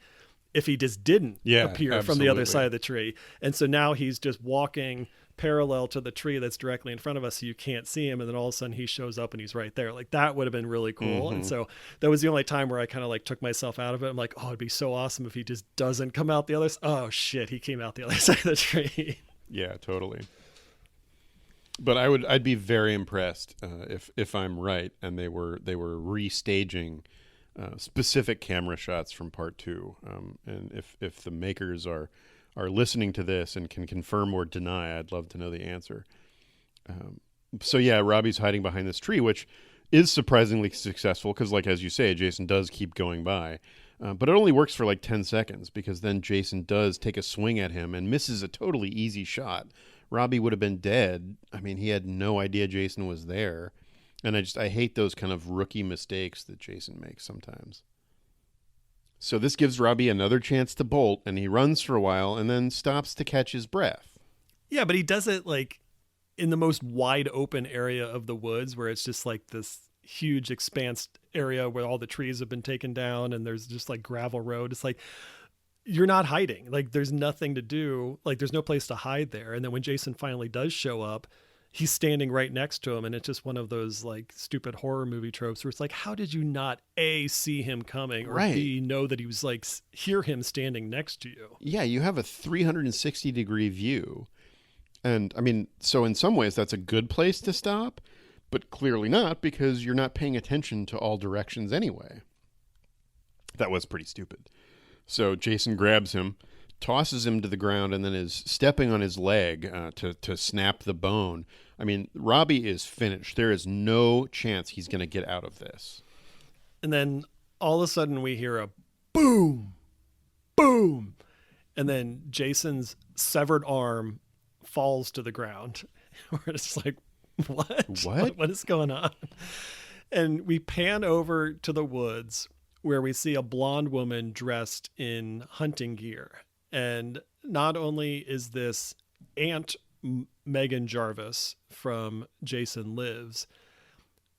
[SPEAKER 1] if he just didn't appear from the other side of the tree. And so now he's just walking parallel to the tree that's directly in front of us, so you can't see him. And then all of a sudden he shows up and he's right there. Like, that would have been really cool.
[SPEAKER 2] Mm-hmm.
[SPEAKER 1] And so that was the only time where I kind of like took myself out of it. I'm like, oh, it'd be so awesome if he just doesn't come out the other side. Oh shit, he came out the other side of the tree.
[SPEAKER 2] Yeah, totally. But I'd be very impressed if I'm right and they were restaging specific camera shots from part two. And if the makers are listening to this and can confirm or deny, I'd love to know the answer. So yeah, Robbie's hiding behind this tree, which is surprisingly successful because, like as you say, Jason does keep going by. But it only works for like 10 seconds because then Jason does take a swing at him and misses a totally easy shot. Robbie would have been dead. I mean, he had no idea Jason was there. And I hate those kind of rookie mistakes that Jason makes sometimes. So this gives Robbie another chance to bolt, and he runs for a while and then stops to catch his breath.
[SPEAKER 1] Yeah, but he does it like in the most wide open area of the woods, where it's just like this huge expanse area where all the trees have been taken down and there's just like gravel road. It's like, you're not hiding. Like, there's nothing to do. Like, there's no place to hide there. And then when Jason finally does show up, he's standing right next to him. And it's just one of those like stupid horror movie tropes where it's like, how did you not A, see him coming, or
[SPEAKER 2] right.
[SPEAKER 1] B, know that he was like, hear him standing next to you?
[SPEAKER 2] Yeah, you have a 360 degree view. And I mean, so in some ways that's a good place to stop, but clearly not, because you're not paying attention to all directions anyway. That was pretty stupid. So Jason grabs him, tosses him to the ground, and then is stepping on his leg to snap the bone. I mean, Robbie is finished. There is no chance he's going to get out of this.
[SPEAKER 1] And then all of a sudden we hear a boom, boom. And then Jason's severed arm falls to the ground. We're just like, what? What is going on? And we pan over to the woods, where we see a blonde woman dressed in hunting gear. And not only is this Aunt Megan Jarvis from Jason Lives,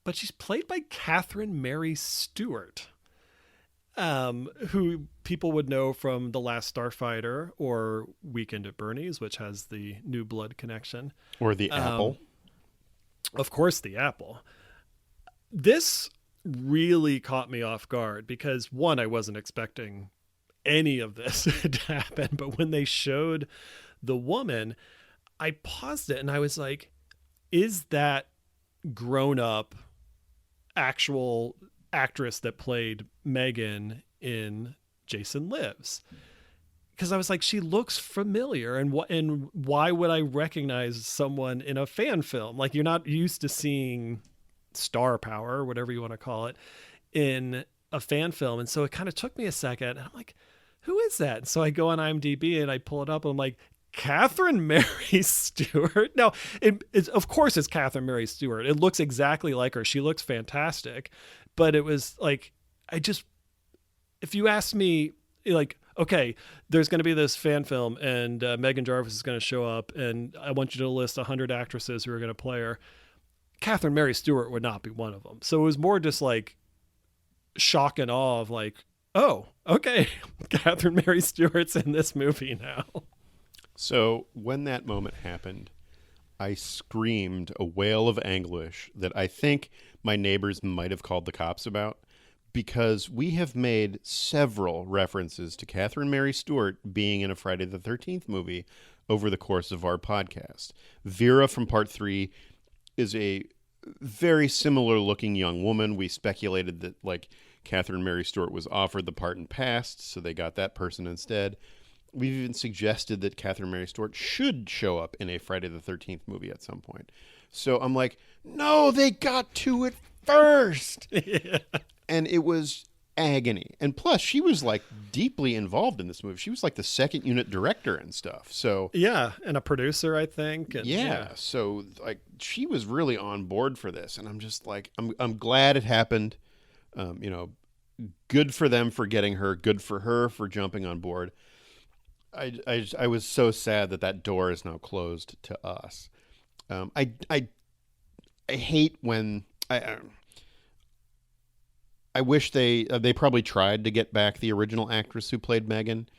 [SPEAKER 1] but she's played by Catherine Mary Stewart. who people would know from The Last Starfighter or Weekend at Bernie's, which has the New Blood connection.
[SPEAKER 2] Or the apple.
[SPEAKER 1] Of course, the apple. This really caught me off guard because, one, I wasn't expecting any of this to happen. But when they showed the woman, I paused it and I was like, is that grown up actual actress that played Megan in Jason Lives? Because I was like, she looks familiar, and why would I recognize someone in a fan film? Like, you're not used to seeing star power, whatever you want to call it, in a fan film. And so it kind of took me a second, and I'm like, who is that? And so I go on IMDb and I pull it up, and I'm like, Catherine Mary Stewart. No, it's of course it's Catherine Mary Stewart. It looks exactly like her. She looks fantastic. But it was like, if you asked me, like, okay, there's going to be this fan film and Megan Jarvis is going to show up and I want you to list 100 actresses who are going to play her, Catherine Mary Stewart would not be one of them. So it was more just like shock and awe of like, oh, okay, Catherine Mary Stewart's in this movie now.
[SPEAKER 2] So when that moment happened, I screamed a wail of anguish that I think my neighbors might have called the cops about, because we have made several references to Catherine Mary Stewart being in a Friday the 13th movie over the course of our podcast. Vera from Part 3 is a very similar looking young woman. We speculated that, like, Catherine Mary Stewart was offered the part in past, so they got that person instead. We've even suggested that Catherine Mary Stewart should show up in a Friday the 13th movie at some point. So I'm like, no, they got to it first.
[SPEAKER 1] Yeah.
[SPEAKER 2] And it was agony. And plus, she was like deeply involved in this movie. She was like the second unit director and stuff. So
[SPEAKER 1] yeah, and a producer, I think. And,
[SPEAKER 2] yeah, so like she was really on board for this, and I'm just like, I'm glad it happened. Good for them for getting her. Good for her for jumping on board. I was so sad that door is now closed to us. I hate when I wish they probably tried to get back the original actress who played Megan.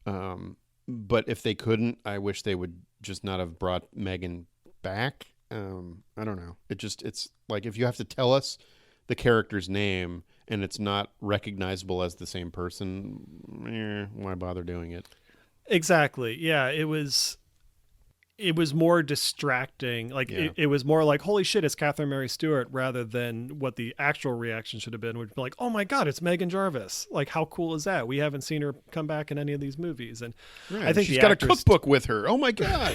[SPEAKER 2] But if they couldn't, I wish they would just not have brought Megan back. I don't know. It's like, if you have to tell us the character's name and it's not recognizable as the same person, why bother doing it?
[SPEAKER 1] Exactly. Yeah, it was more distracting. Like, it was more like, holy shit, it's Catherine Mary Stewart, rather than what the actual reaction should have been, would be like, oh my God, it's Megan Jarvis. Like, how cool is that? We haven't seen her come back in any of these movies. And
[SPEAKER 2] right.
[SPEAKER 1] I think
[SPEAKER 2] she's got a cookbook with her. Oh my God.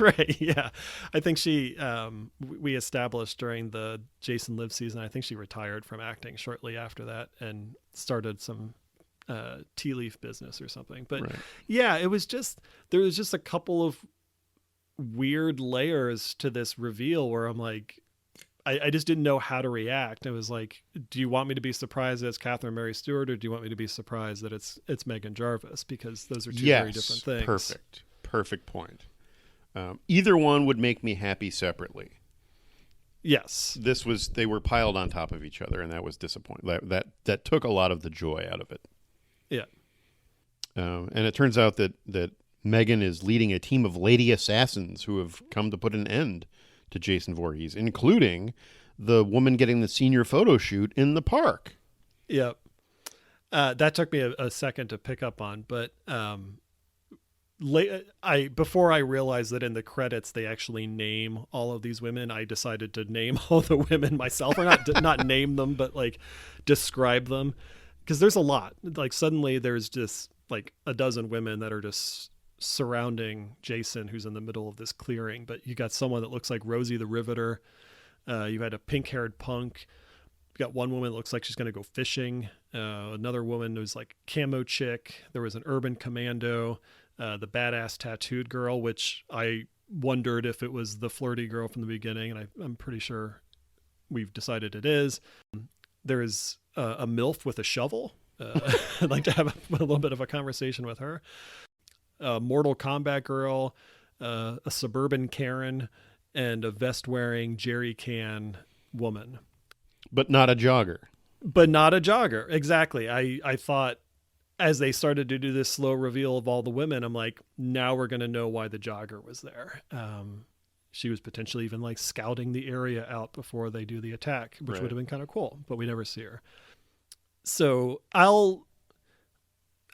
[SPEAKER 1] Right. Yeah. I think we established during the Jason Lives season, I think she retired from acting shortly after that and started some tea leaf business or something. But right. Yeah, there was just a couple of weird layers to this reveal where I'm like, I just didn't know how to react. It was like, do you want me to be surprised that it's Catherine Mary Stewart, or do you want me to be surprised that it's Megan Jarvis? Because those are two very different things.
[SPEAKER 2] Perfect point. Either one would make me happy separately.
[SPEAKER 1] Yes.
[SPEAKER 2] They were piled on top of each other, and that was disappointing. That took a lot of the joy out of it.
[SPEAKER 1] Yeah.
[SPEAKER 2] And it turns out that Megan is leading a team of lady assassins who have come to put an end to Jason Voorhees, including the woman getting the senior photo shoot in the park.
[SPEAKER 1] Yep. That took me a second to pick up on, but before I realized that in the credits they actually name all of these women, I decided to name all the women myself, or not name them, but like describe them, because there's a lot. Like, suddenly there's just like a dozen women that are just surrounding Jason, who's in the middle of this clearing. But you got someone that looks like Rosie the Riveter. You had a pink-haired punk. You got one woman that looks like she's going to go fishing. Another woman who's like camo chick. There was an urban commando. The badass tattooed girl, which I wondered if it was the flirty girl from the beginning, and I'm pretty sure we've decided it is. There is a MILF with a shovel. I'd like to have a little bit of a conversation with her. A Mortal Kombat girl, a suburban Karen, and a vest-wearing jerry can woman.
[SPEAKER 2] But not a jogger.
[SPEAKER 1] but not a jogger. Exactly. I thought as they started to do this slow reveal of all the women, I'm like, now we're going to know why the jogger was there. She was potentially even like scouting the area out before they do the attack, which
[SPEAKER 2] Right.
[SPEAKER 1] would have been kind of cool, but we never see her. So I'll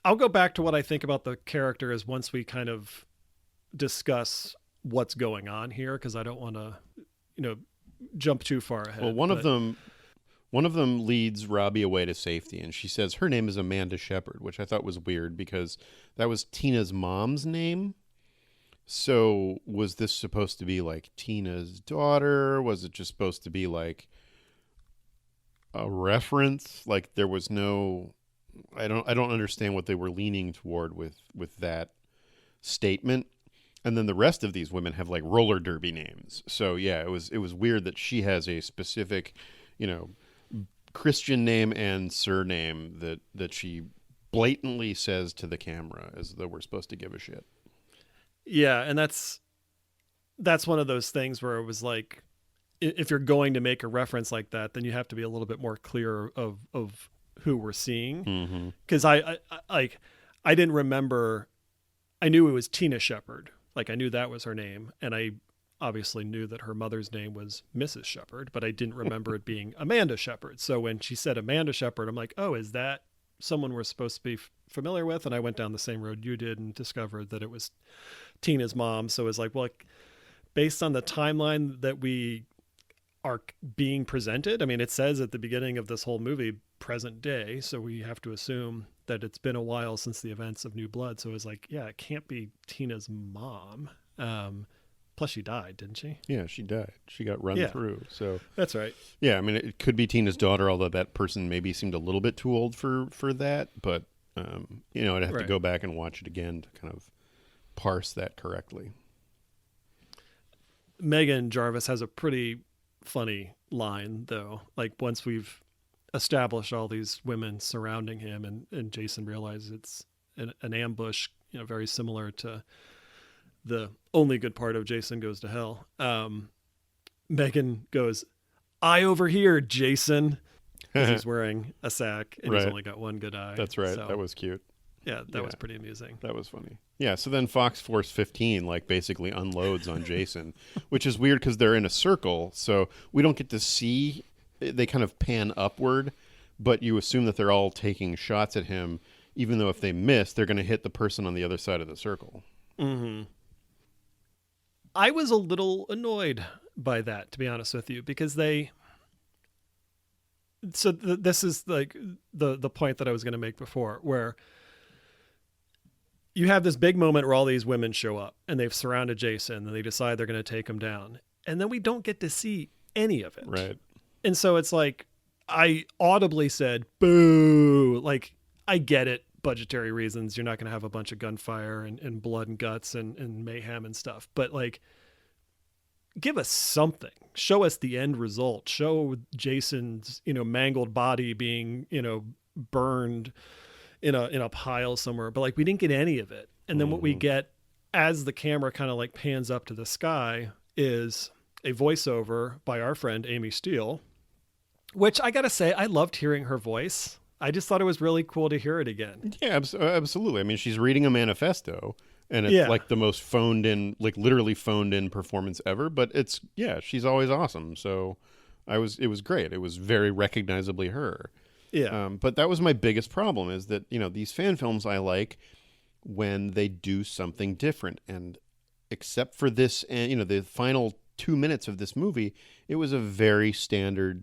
[SPEAKER 1] go back to what I think about the character as once we kind of discuss what's going on here, because I don't want to, jump too far ahead.
[SPEAKER 2] Well, one of them leads Robbie away to safety, and she says her name is Amanda Shepard, which I thought was weird because that was Tina's mom's name. So was this supposed to be like Tina's daughter? Was it just supposed to be like a reference? Like there was no, I don't understand what they were leaning toward with that statement. And then the rest of these women have like roller derby names. So yeah, it was weird that she has a specific, Christian name and surname that she blatantly says to the camera as though we're supposed to give a shit.
[SPEAKER 1] Yeah, and that's one of those things where it was like, if you're going to make a reference like that, then you have to be a little bit more clear of who we're seeing. Because I didn't remember. I knew it was Tina Shepard. Like I knew that was her name, and I obviously knew that her mother's name was Mrs. Shepard, but I didn't remember it being Amanda Shepard. So when she said Amanda Shepard, I'm like, oh, is that someone we're supposed to be familiar with? And I went down the same road you did and discovered that it was Tina's mom. So it was like, well, based on the timeline that we are being presented, I mean, it says at the beginning of this whole movie, present day. So we have to assume that it's been a while since the events of New Blood. So it was like, yeah, it can't be Tina's mom. Plus she died, didn't she?
[SPEAKER 2] Yeah, she died. She got run through. So
[SPEAKER 1] that's right.
[SPEAKER 2] Yeah, I mean, it could be Tina's daughter, although that person maybe seemed a little bit too old for that. But, I'd have to go back and watch it again to kind of parse that correctly.
[SPEAKER 1] Megan Jarvis has a pretty funny line, though. Like, once we've established all these women surrounding him and Jason realizes it's an ambush, very similar to the only good part of Jason Goes to Hell. Megan goes, "Eye over here, Jason." He's wearing a sack and he's only got one good eye.
[SPEAKER 2] That's right.
[SPEAKER 1] So,
[SPEAKER 2] that was cute.
[SPEAKER 1] Yeah, that was pretty amusing.
[SPEAKER 2] That was funny. Yeah, so then Fox Force 15 like basically unloads on Jason, which is weird because they're in a circle, so we don't get to see. They kind of pan upward, but you assume that they're all taking shots at him, even though if they miss, they're going to hit the person on the other side of the circle.
[SPEAKER 1] Mm-hmm. I was a little annoyed by that, to be honest with you, because this is like the point that I was going to make before, where you have this big moment where all these women show up and they've surrounded Jason and they decide they're going to take him down. And then we don't get to see any of it.
[SPEAKER 2] Right.
[SPEAKER 1] And so it's like, I audibly said, boo. Like, I get it. Budgetary reasons. You're not going to have a bunch of gunfire and blood and guts and mayhem and stuff. But like, give us something. Show us the end result. Show Jason's, mangled body being, burned in a pile somewhere. But like, we didn't get any of it. And then what we get as the camera kind of like pans up to the sky is a voiceover by our friend Amy Steele, which I got to say, I loved hearing her voice. I just thought it was really cool to hear it again.
[SPEAKER 2] Yeah, absolutely. I mean, she's reading a manifesto, and it's like the most phoned in, like literally phoned in performance ever. But she's always awesome. So it was great. It was very recognizably her.
[SPEAKER 1] Yeah.
[SPEAKER 2] But that was my biggest problem is that, these fan films I like when they do something different. And except for this, and, the final 2 minutes of this movie, it was a very standard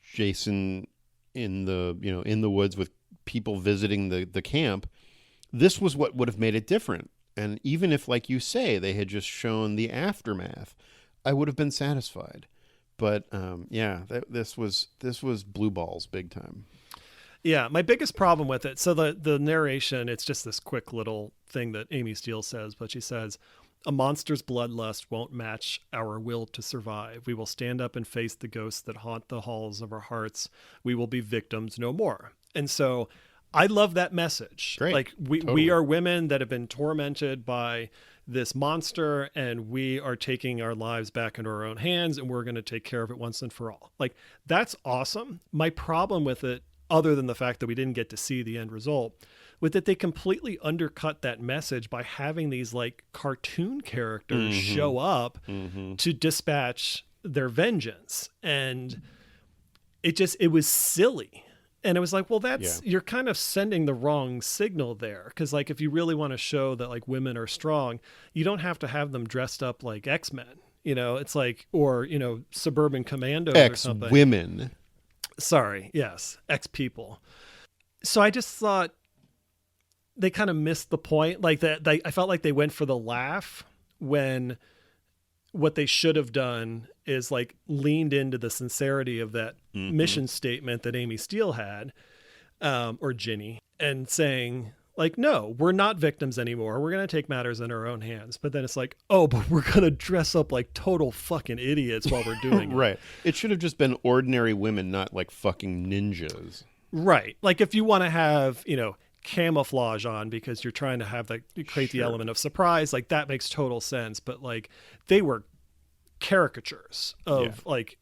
[SPEAKER 2] Jason in the woods with people visiting the camp. This was what would have made it different. And even if, like you say, they had just shown the aftermath, I would have been satisfied. But this was blue balls big time.
[SPEAKER 1] Yeah, my biggest problem with it. So the narration, it's just this quick little thing that Amy Steele says, but she says, "A monster's bloodlust won't match our will to survive. We will stand up and face the ghosts that haunt the halls of our hearts. We will be victims no more." And so I love that message.
[SPEAKER 2] Great.
[SPEAKER 1] Like we are women that have been tormented by this monster and we are taking our lives back into our own hands and we're going to take care of it once and for all. Like, that's awesome. My problem with it, other than the fact that we didn't get to see the end result, with that they completely undercut that message by having these like cartoon characters show up to dispatch their vengeance. And it was silly. And it was like, well, you're kind of sending the wrong signal there. Cause like, if you really want to show that like women are strong, you don't have to have them dressed up like X-Men, it's like, or, suburban commandos or something.
[SPEAKER 2] X-women.
[SPEAKER 1] Sorry. Yes. X-people. So I just thought they kind of missed the point. Like that. I felt like they went for the laugh when what they should have done is like leaned into the sincerity of that mission statement that Amy Steele had, or Ginny, and saying like, no, we're not victims anymore. We're going to take matters in our own hands. But then it's like, oh, but we're going to dress up like total fucking idiots while we're doing it.
[SPEAKER 2] Right. It should have just been ordinary women, not like fucking ninjas. Right.
[SPEAKER 1] Like if you want to have, camouflage on because you're trying to have create the element of surprise, like that makes total sense. But like they were caricatures of like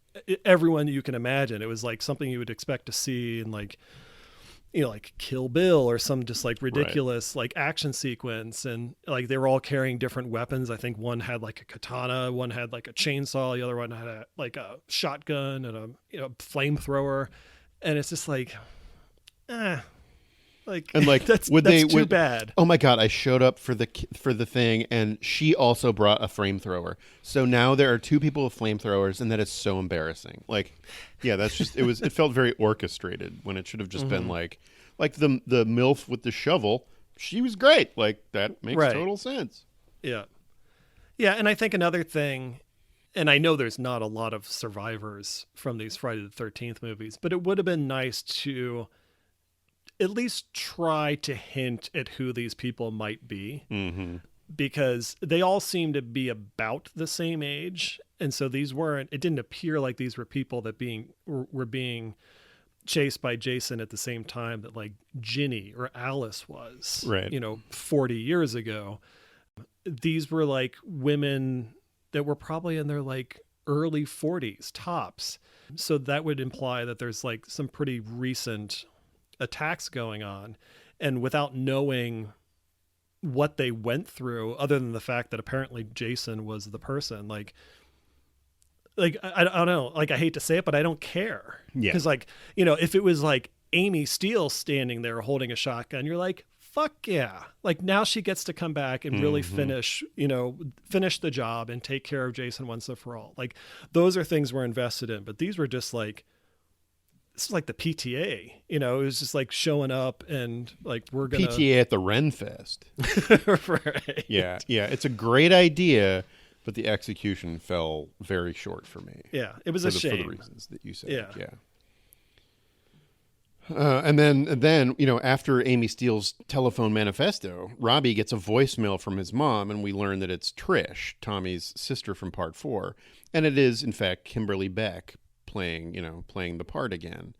[SPEAKER 1] everyone you can imagine. It was like something you would expect to see in like, like Kill Bill or some just like ridiculous like action sequence. And like they were all carrying different weapons. I think one had like a katana, one had like a chainsaw, the other one had like a shotgun and a flamethrower. And it's just like, that's too bad.
[SPEAKER 2] Oh my God, I showed up for the thing and she also brought a flamethrower. So now there are two people with flamethrowers and that is so embarrassing. Like, yeah, that's just, it felt very orchestrated when it should have just been like the MILF with the shovel. She was great. Like that makes total sense.
[SPEAKER 1] Yeah. Yeah. And I think another thing, and I know there's not a lot of survivors from these Friday the 13th movies, but it would have been nice to at least try to hint at who these people might be, because they all seem to be about the same age. And so it didn't appear like these were people that were being chased by Jason at the same time that like Ginny or Alice was, 40 years ago. These were like women that were probably in their like early 40s tops. So that would imply that there's like some pretty recent attacks going on, and without knowing what they went through, other than the fact that apparently Jason was the person, like I don't know, like I hate to say it, but I don't care. Because like, if it was like Amy Steele standing there holding a shotgun, you're like, fuck yeah. Like now she gets to come back and really finish the job and take care of Jason once and for all. Like those are things we're invested in, but these were just like, this is like the PTA, it was just like showing up and like, we're going to
[SPEAKER 2] PTA at the Ren Fest.
[SPEAKER 1] Right.
[SPEAKER 2] Yeah. Yeah. It's a great idea, but the execution fell very short for me.
[SPEAKER 1] Yeah. It was a shame.
[SPEAKER 2] For the reasons that you said.
[SPEAKER 1] Yeah.
[SPEAKER 2] And then, after Amy Steele's telephone manifesto, Robbie gets a voicemail from his mom and we learn that it's Trish, Tommy's sister from part 4. And it is in fact, Kimberly Beck playing the part again.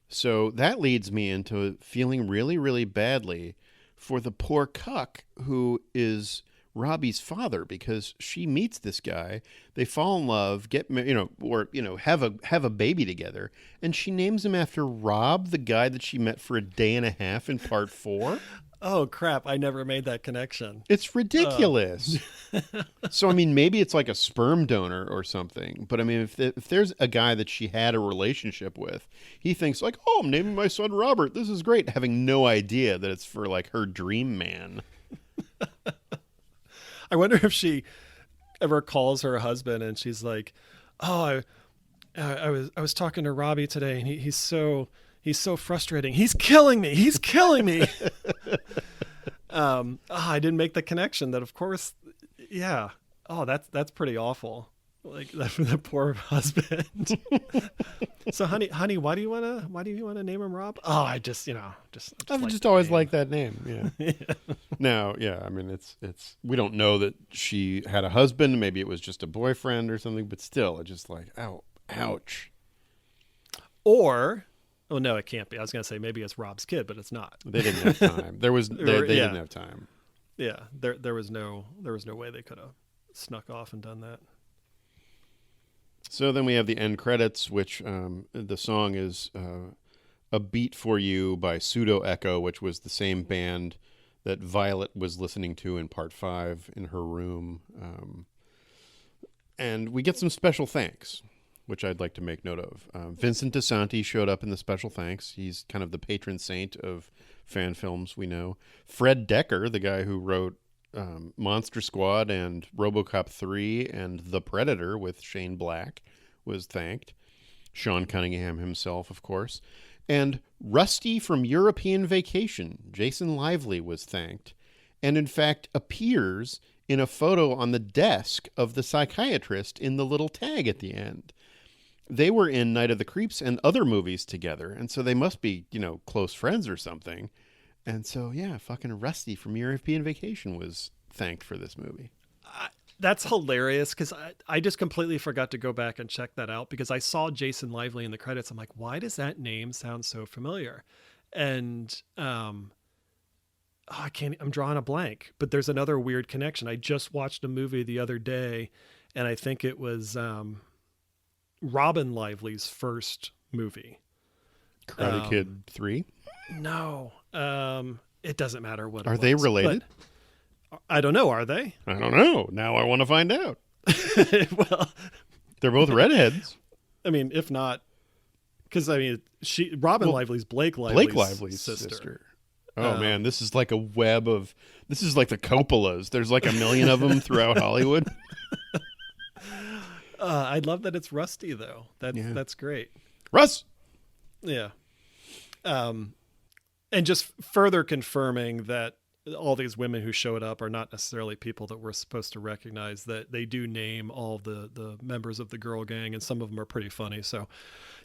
[SPEAKER 2] So that leads me into feeling really, really badly for the poor cuck who is Robbie's father, because she meets this guy, they fall in love, get have a baby together, and she names him after Rob, the guy that she met for a day and a half in part 4.
[SPEAKER 1] Oh crap, I never made that connection.
[SPEAKER 2] It's ridiculous. So I mean, maybe it's like a sperm donor or something, but I mean, if there's a guy that she had a relationship with, he thinks like, oh, I'm naming my son Robert, this is great, having no idea that it's for like her dream man.
[SPEAKER 1] I wonder if she ever calls her husband and she's like, oh, I was talking to Robbie today and he's so frustrating. He's killing me. I didn't make the connection that, of course, yeah. Oh, that's pretty awful. Like that for the poor husband. So, honey, why do you want to name him Rob? Oh, I just I've
[SPEAKER 2] like just always liked that name. Yeah. Yeah. Now, yeah, I mean, it's we don't know that she had a husband. Maybe it was just a boyfriend or something, but still, it's just like, ouch.
[SPEAKER 1] Or, oh no, it can't be. I was gonna say maybe it's Rob's kid, but it's not.
[SPEAKER 2] They didn't have time. They didn't have time.
[SPEAKER 1] Yeah, there was no way they could have snuck off and done that.
[SPEAKER 2] So then we have the end credits, which the song is "A Beat for You" by Pseudo Echo, which was the same band that Violet was listening to in part 5 in her room. And we get some special thanks, which I'd like to make note of. Vincent DeSanti showed up in the special thanks. He's kind of the patron saint of fan films, we know. Fred Decker, the guy who wrote Monster Squad and RoboCop 3 and The Predator with Shane Black, was thanked. Sean Cunningham himself, of course. And Rusty from European Vacation, Jason Lively, was thanked, and in fact appears in a photo on the desk of the psychiatrist in the little tag at the end. They were in Night of the Creeps and other movies together, and so they must be, close friends or something. And so, yeah, fucking Rusty from European Vacation was thanked for this movie.
[SPEAKER 1] That's hilarious because I just completely forgot to go back and check that out because I saw Jason Lively in the credits. I'm like, why does that name sound so familiar? And I'm drawing a blank, but there's another weird connection. I just watched a movie the other day, and I think it was Robin Lively's first movie.
[SPEAKER 2] Karate Kid 3?
[SPEAKER 1] No. It doesn't matter what
[SPEAKER 2] Are they related?
[SPEAKER 1] I don't know. Are they?
[SPEAKER 2] I don't know. Now I want to find out.
[SPEAKER 1] Well,
[SPEAKER 2] they're both redheads.
[SPEAKER 1] I mean, if not, because Robin Lively's Blake Lively's sister.
[SPEAKER 2] Oh man, this is like a web of. This is like the Coppolas. There's like a million of them throughout Hollywood.
[SPEAKER 1] I love that it's Rusty though. That's great.
[SPEAKER 2] Russ.
[SPEAKER 1] Yeah. And just further confirming that all these women who showed up are not necessarily people that we're supposed to recognize, that they do name all the members of the girl gang, and some of them are pretty funny. So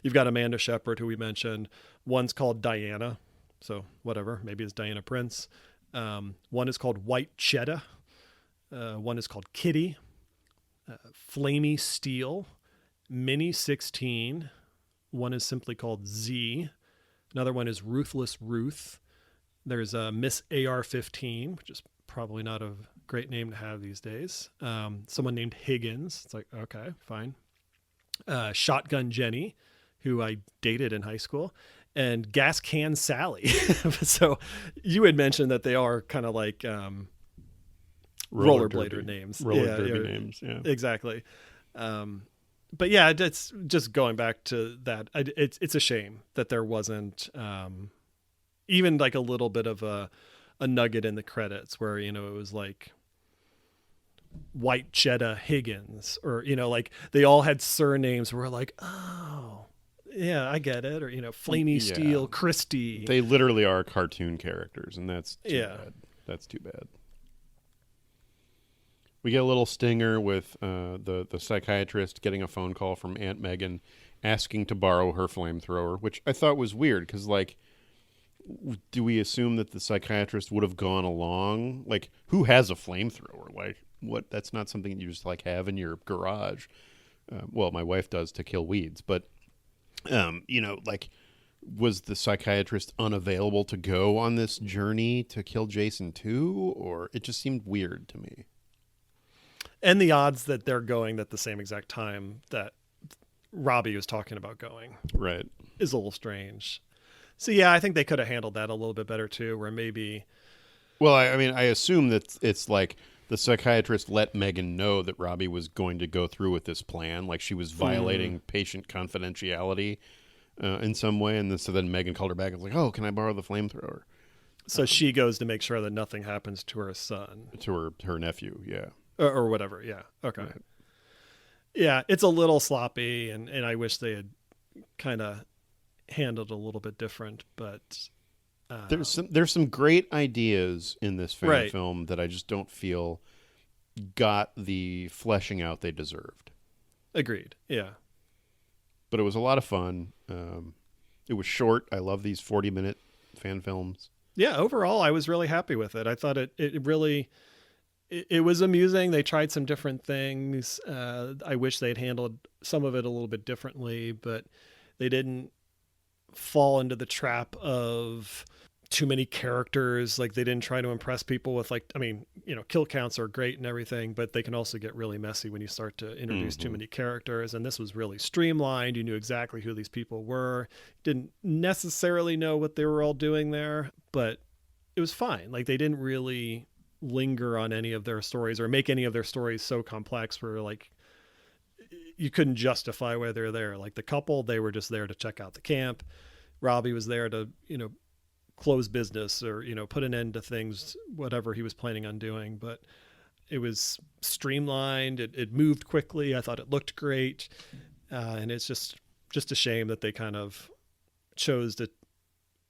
[SPEAKER 1] you've got Amanda Shepard, who we mentioned. One's called Diana. So whatever, maybe it's Diana Prince. One is called White Cheddar. One is called Kitty. Flamey Steel. Minnie 16. One is simply called Z. Another one is Ruthless Ruth. There's Miss AR-15, which is probably not a great name to have these days. Someone named Higgins. It's like, okay, fine. Shotgun Jenny, who I dated in high school. And Gas Can Sally. So you had mentioned that they are kind of like rollerblader names.
[SPEAKER 2] Roller derby names, yeah.
[SPEAKER 1] Exactly. But yeah, it's just going back to that. It's a shame that there wasn't even like a little bit of a nugget in the credits where, it was like White Cheddar Higgins, or, like they all had surnames where we're like, oh, yeah, I get it. Or, Flamey Steel, Christie.
[SPEAKER 2] They literally are cartoon characters, and that's too
[SPEAKER 1] Yeah.
[SPEAKER 2] bad. That's too bad. We get a little stinger with the psychiatrist getting a phone call from Aunt Megan asking to borrow her flamethrower, which I thought was weird because, like, do we assume that the psychiatrist would have gone along? Like, who has a flamethrower? Like, what? That's not something you just, like, have in your garage. Well, my wife does to kill weeds, but, like, was the psychiatrist unavailable to go on this journey to kill Jason too? Or it just seemed weird to me.
[SPEAKER 1] And the odds that they're going at the same exact time that Robbie was talking about going
[SPEAKER 2] Right.
[SPEAKER 1] is a little strange. So yeah, I think they could have handled that a little bit better too, where maybe.
[SPEAKER 2] Well, I mean, I assume that it's like the psychiatrist let Megan know that Robbie was going to go through with this plan, like she was violating patient confidentiality in some way, and so then Megan called her back and was like, "Oh, can I borrow the flamethrower?"
[SPEAKER 1] So she goes to make sure that nothing happens to her son,
[SPEAKER 2] to her nephew, yeah,
[SPEAKER 1] or whatever. Yeah, okay,
[SPEAKER 2] right.
[SPEAKER 1] Yeah, it's a little sloppy, and I wish they had kind of handled a little bit different, but
[SPEAKER 2] there's some great ideas in this
[SPEAKER 1] Right.
[SPEAKER 2] film that I just don't feel got the fleshing out they deserved.
[SPEAKER 1] Agreed. Yeah.
[SPEAKER 2] But it was a lot of fun. It was short. I love these 40-minute fan films.
[SPEAKER 1] Yeah, overall I was really happy with it. I thought it really it was amusing. They tried some different things. I wish they'd handled some of it a little bit differently, but they didn't fall into the trap of too many characters. Like they didn't try to impress people with like, I mean, kill counts are great and everything, but they can also get really messy when you start to introduce too many characters. And this was really streamlined. You knew exactly who these people were. Didn't necessarily know what they were all doing there, but it was fine. Like they didn't really linger on any of their stories or make any of their stories so complex where like you couldn't justify why they're there. Like the couple, they were just there to check out the camp. Robbie was there to, close business or, put an end to things, whatever he was planning on doing. But it was streamlined. It moved quickly. I thought it looked great. And it's just a shame that they kind of chose to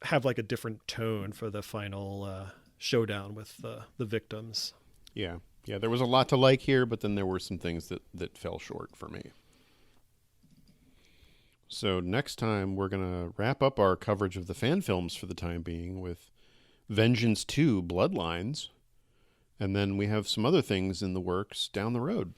[SPEAKER 1] have like a different tone for the final showdown with the victims.
[SPEAKER 2] Yeah. There was a lot to like here, but then there were some things that fell short for me. So next time we're going to wrap up our coverage of the fan films for the time being with Vengeance 2 Bloodlines. And then we have some other things in the works down the road.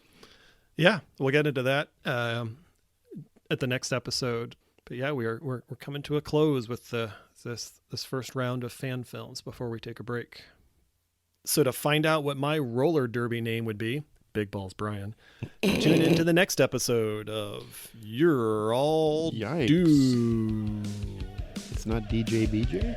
[SPEAKER 1] Yeah, we'll get into that at the next episode. But yeah, we're coming to a close with this first round of fan films before we take a break. So to find out what my roller derby name would be, Big Balls Brian, tune into the next episode of You're All
[SPEAKER 2] Yikes.
[SPEAKER 1] Due.
[SPEAKER 2] It's not DJ BJ?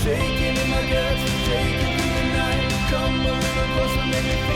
[SPEAKER 3] Shaking in my guts, shaking through the night. Come a little closer, make me feel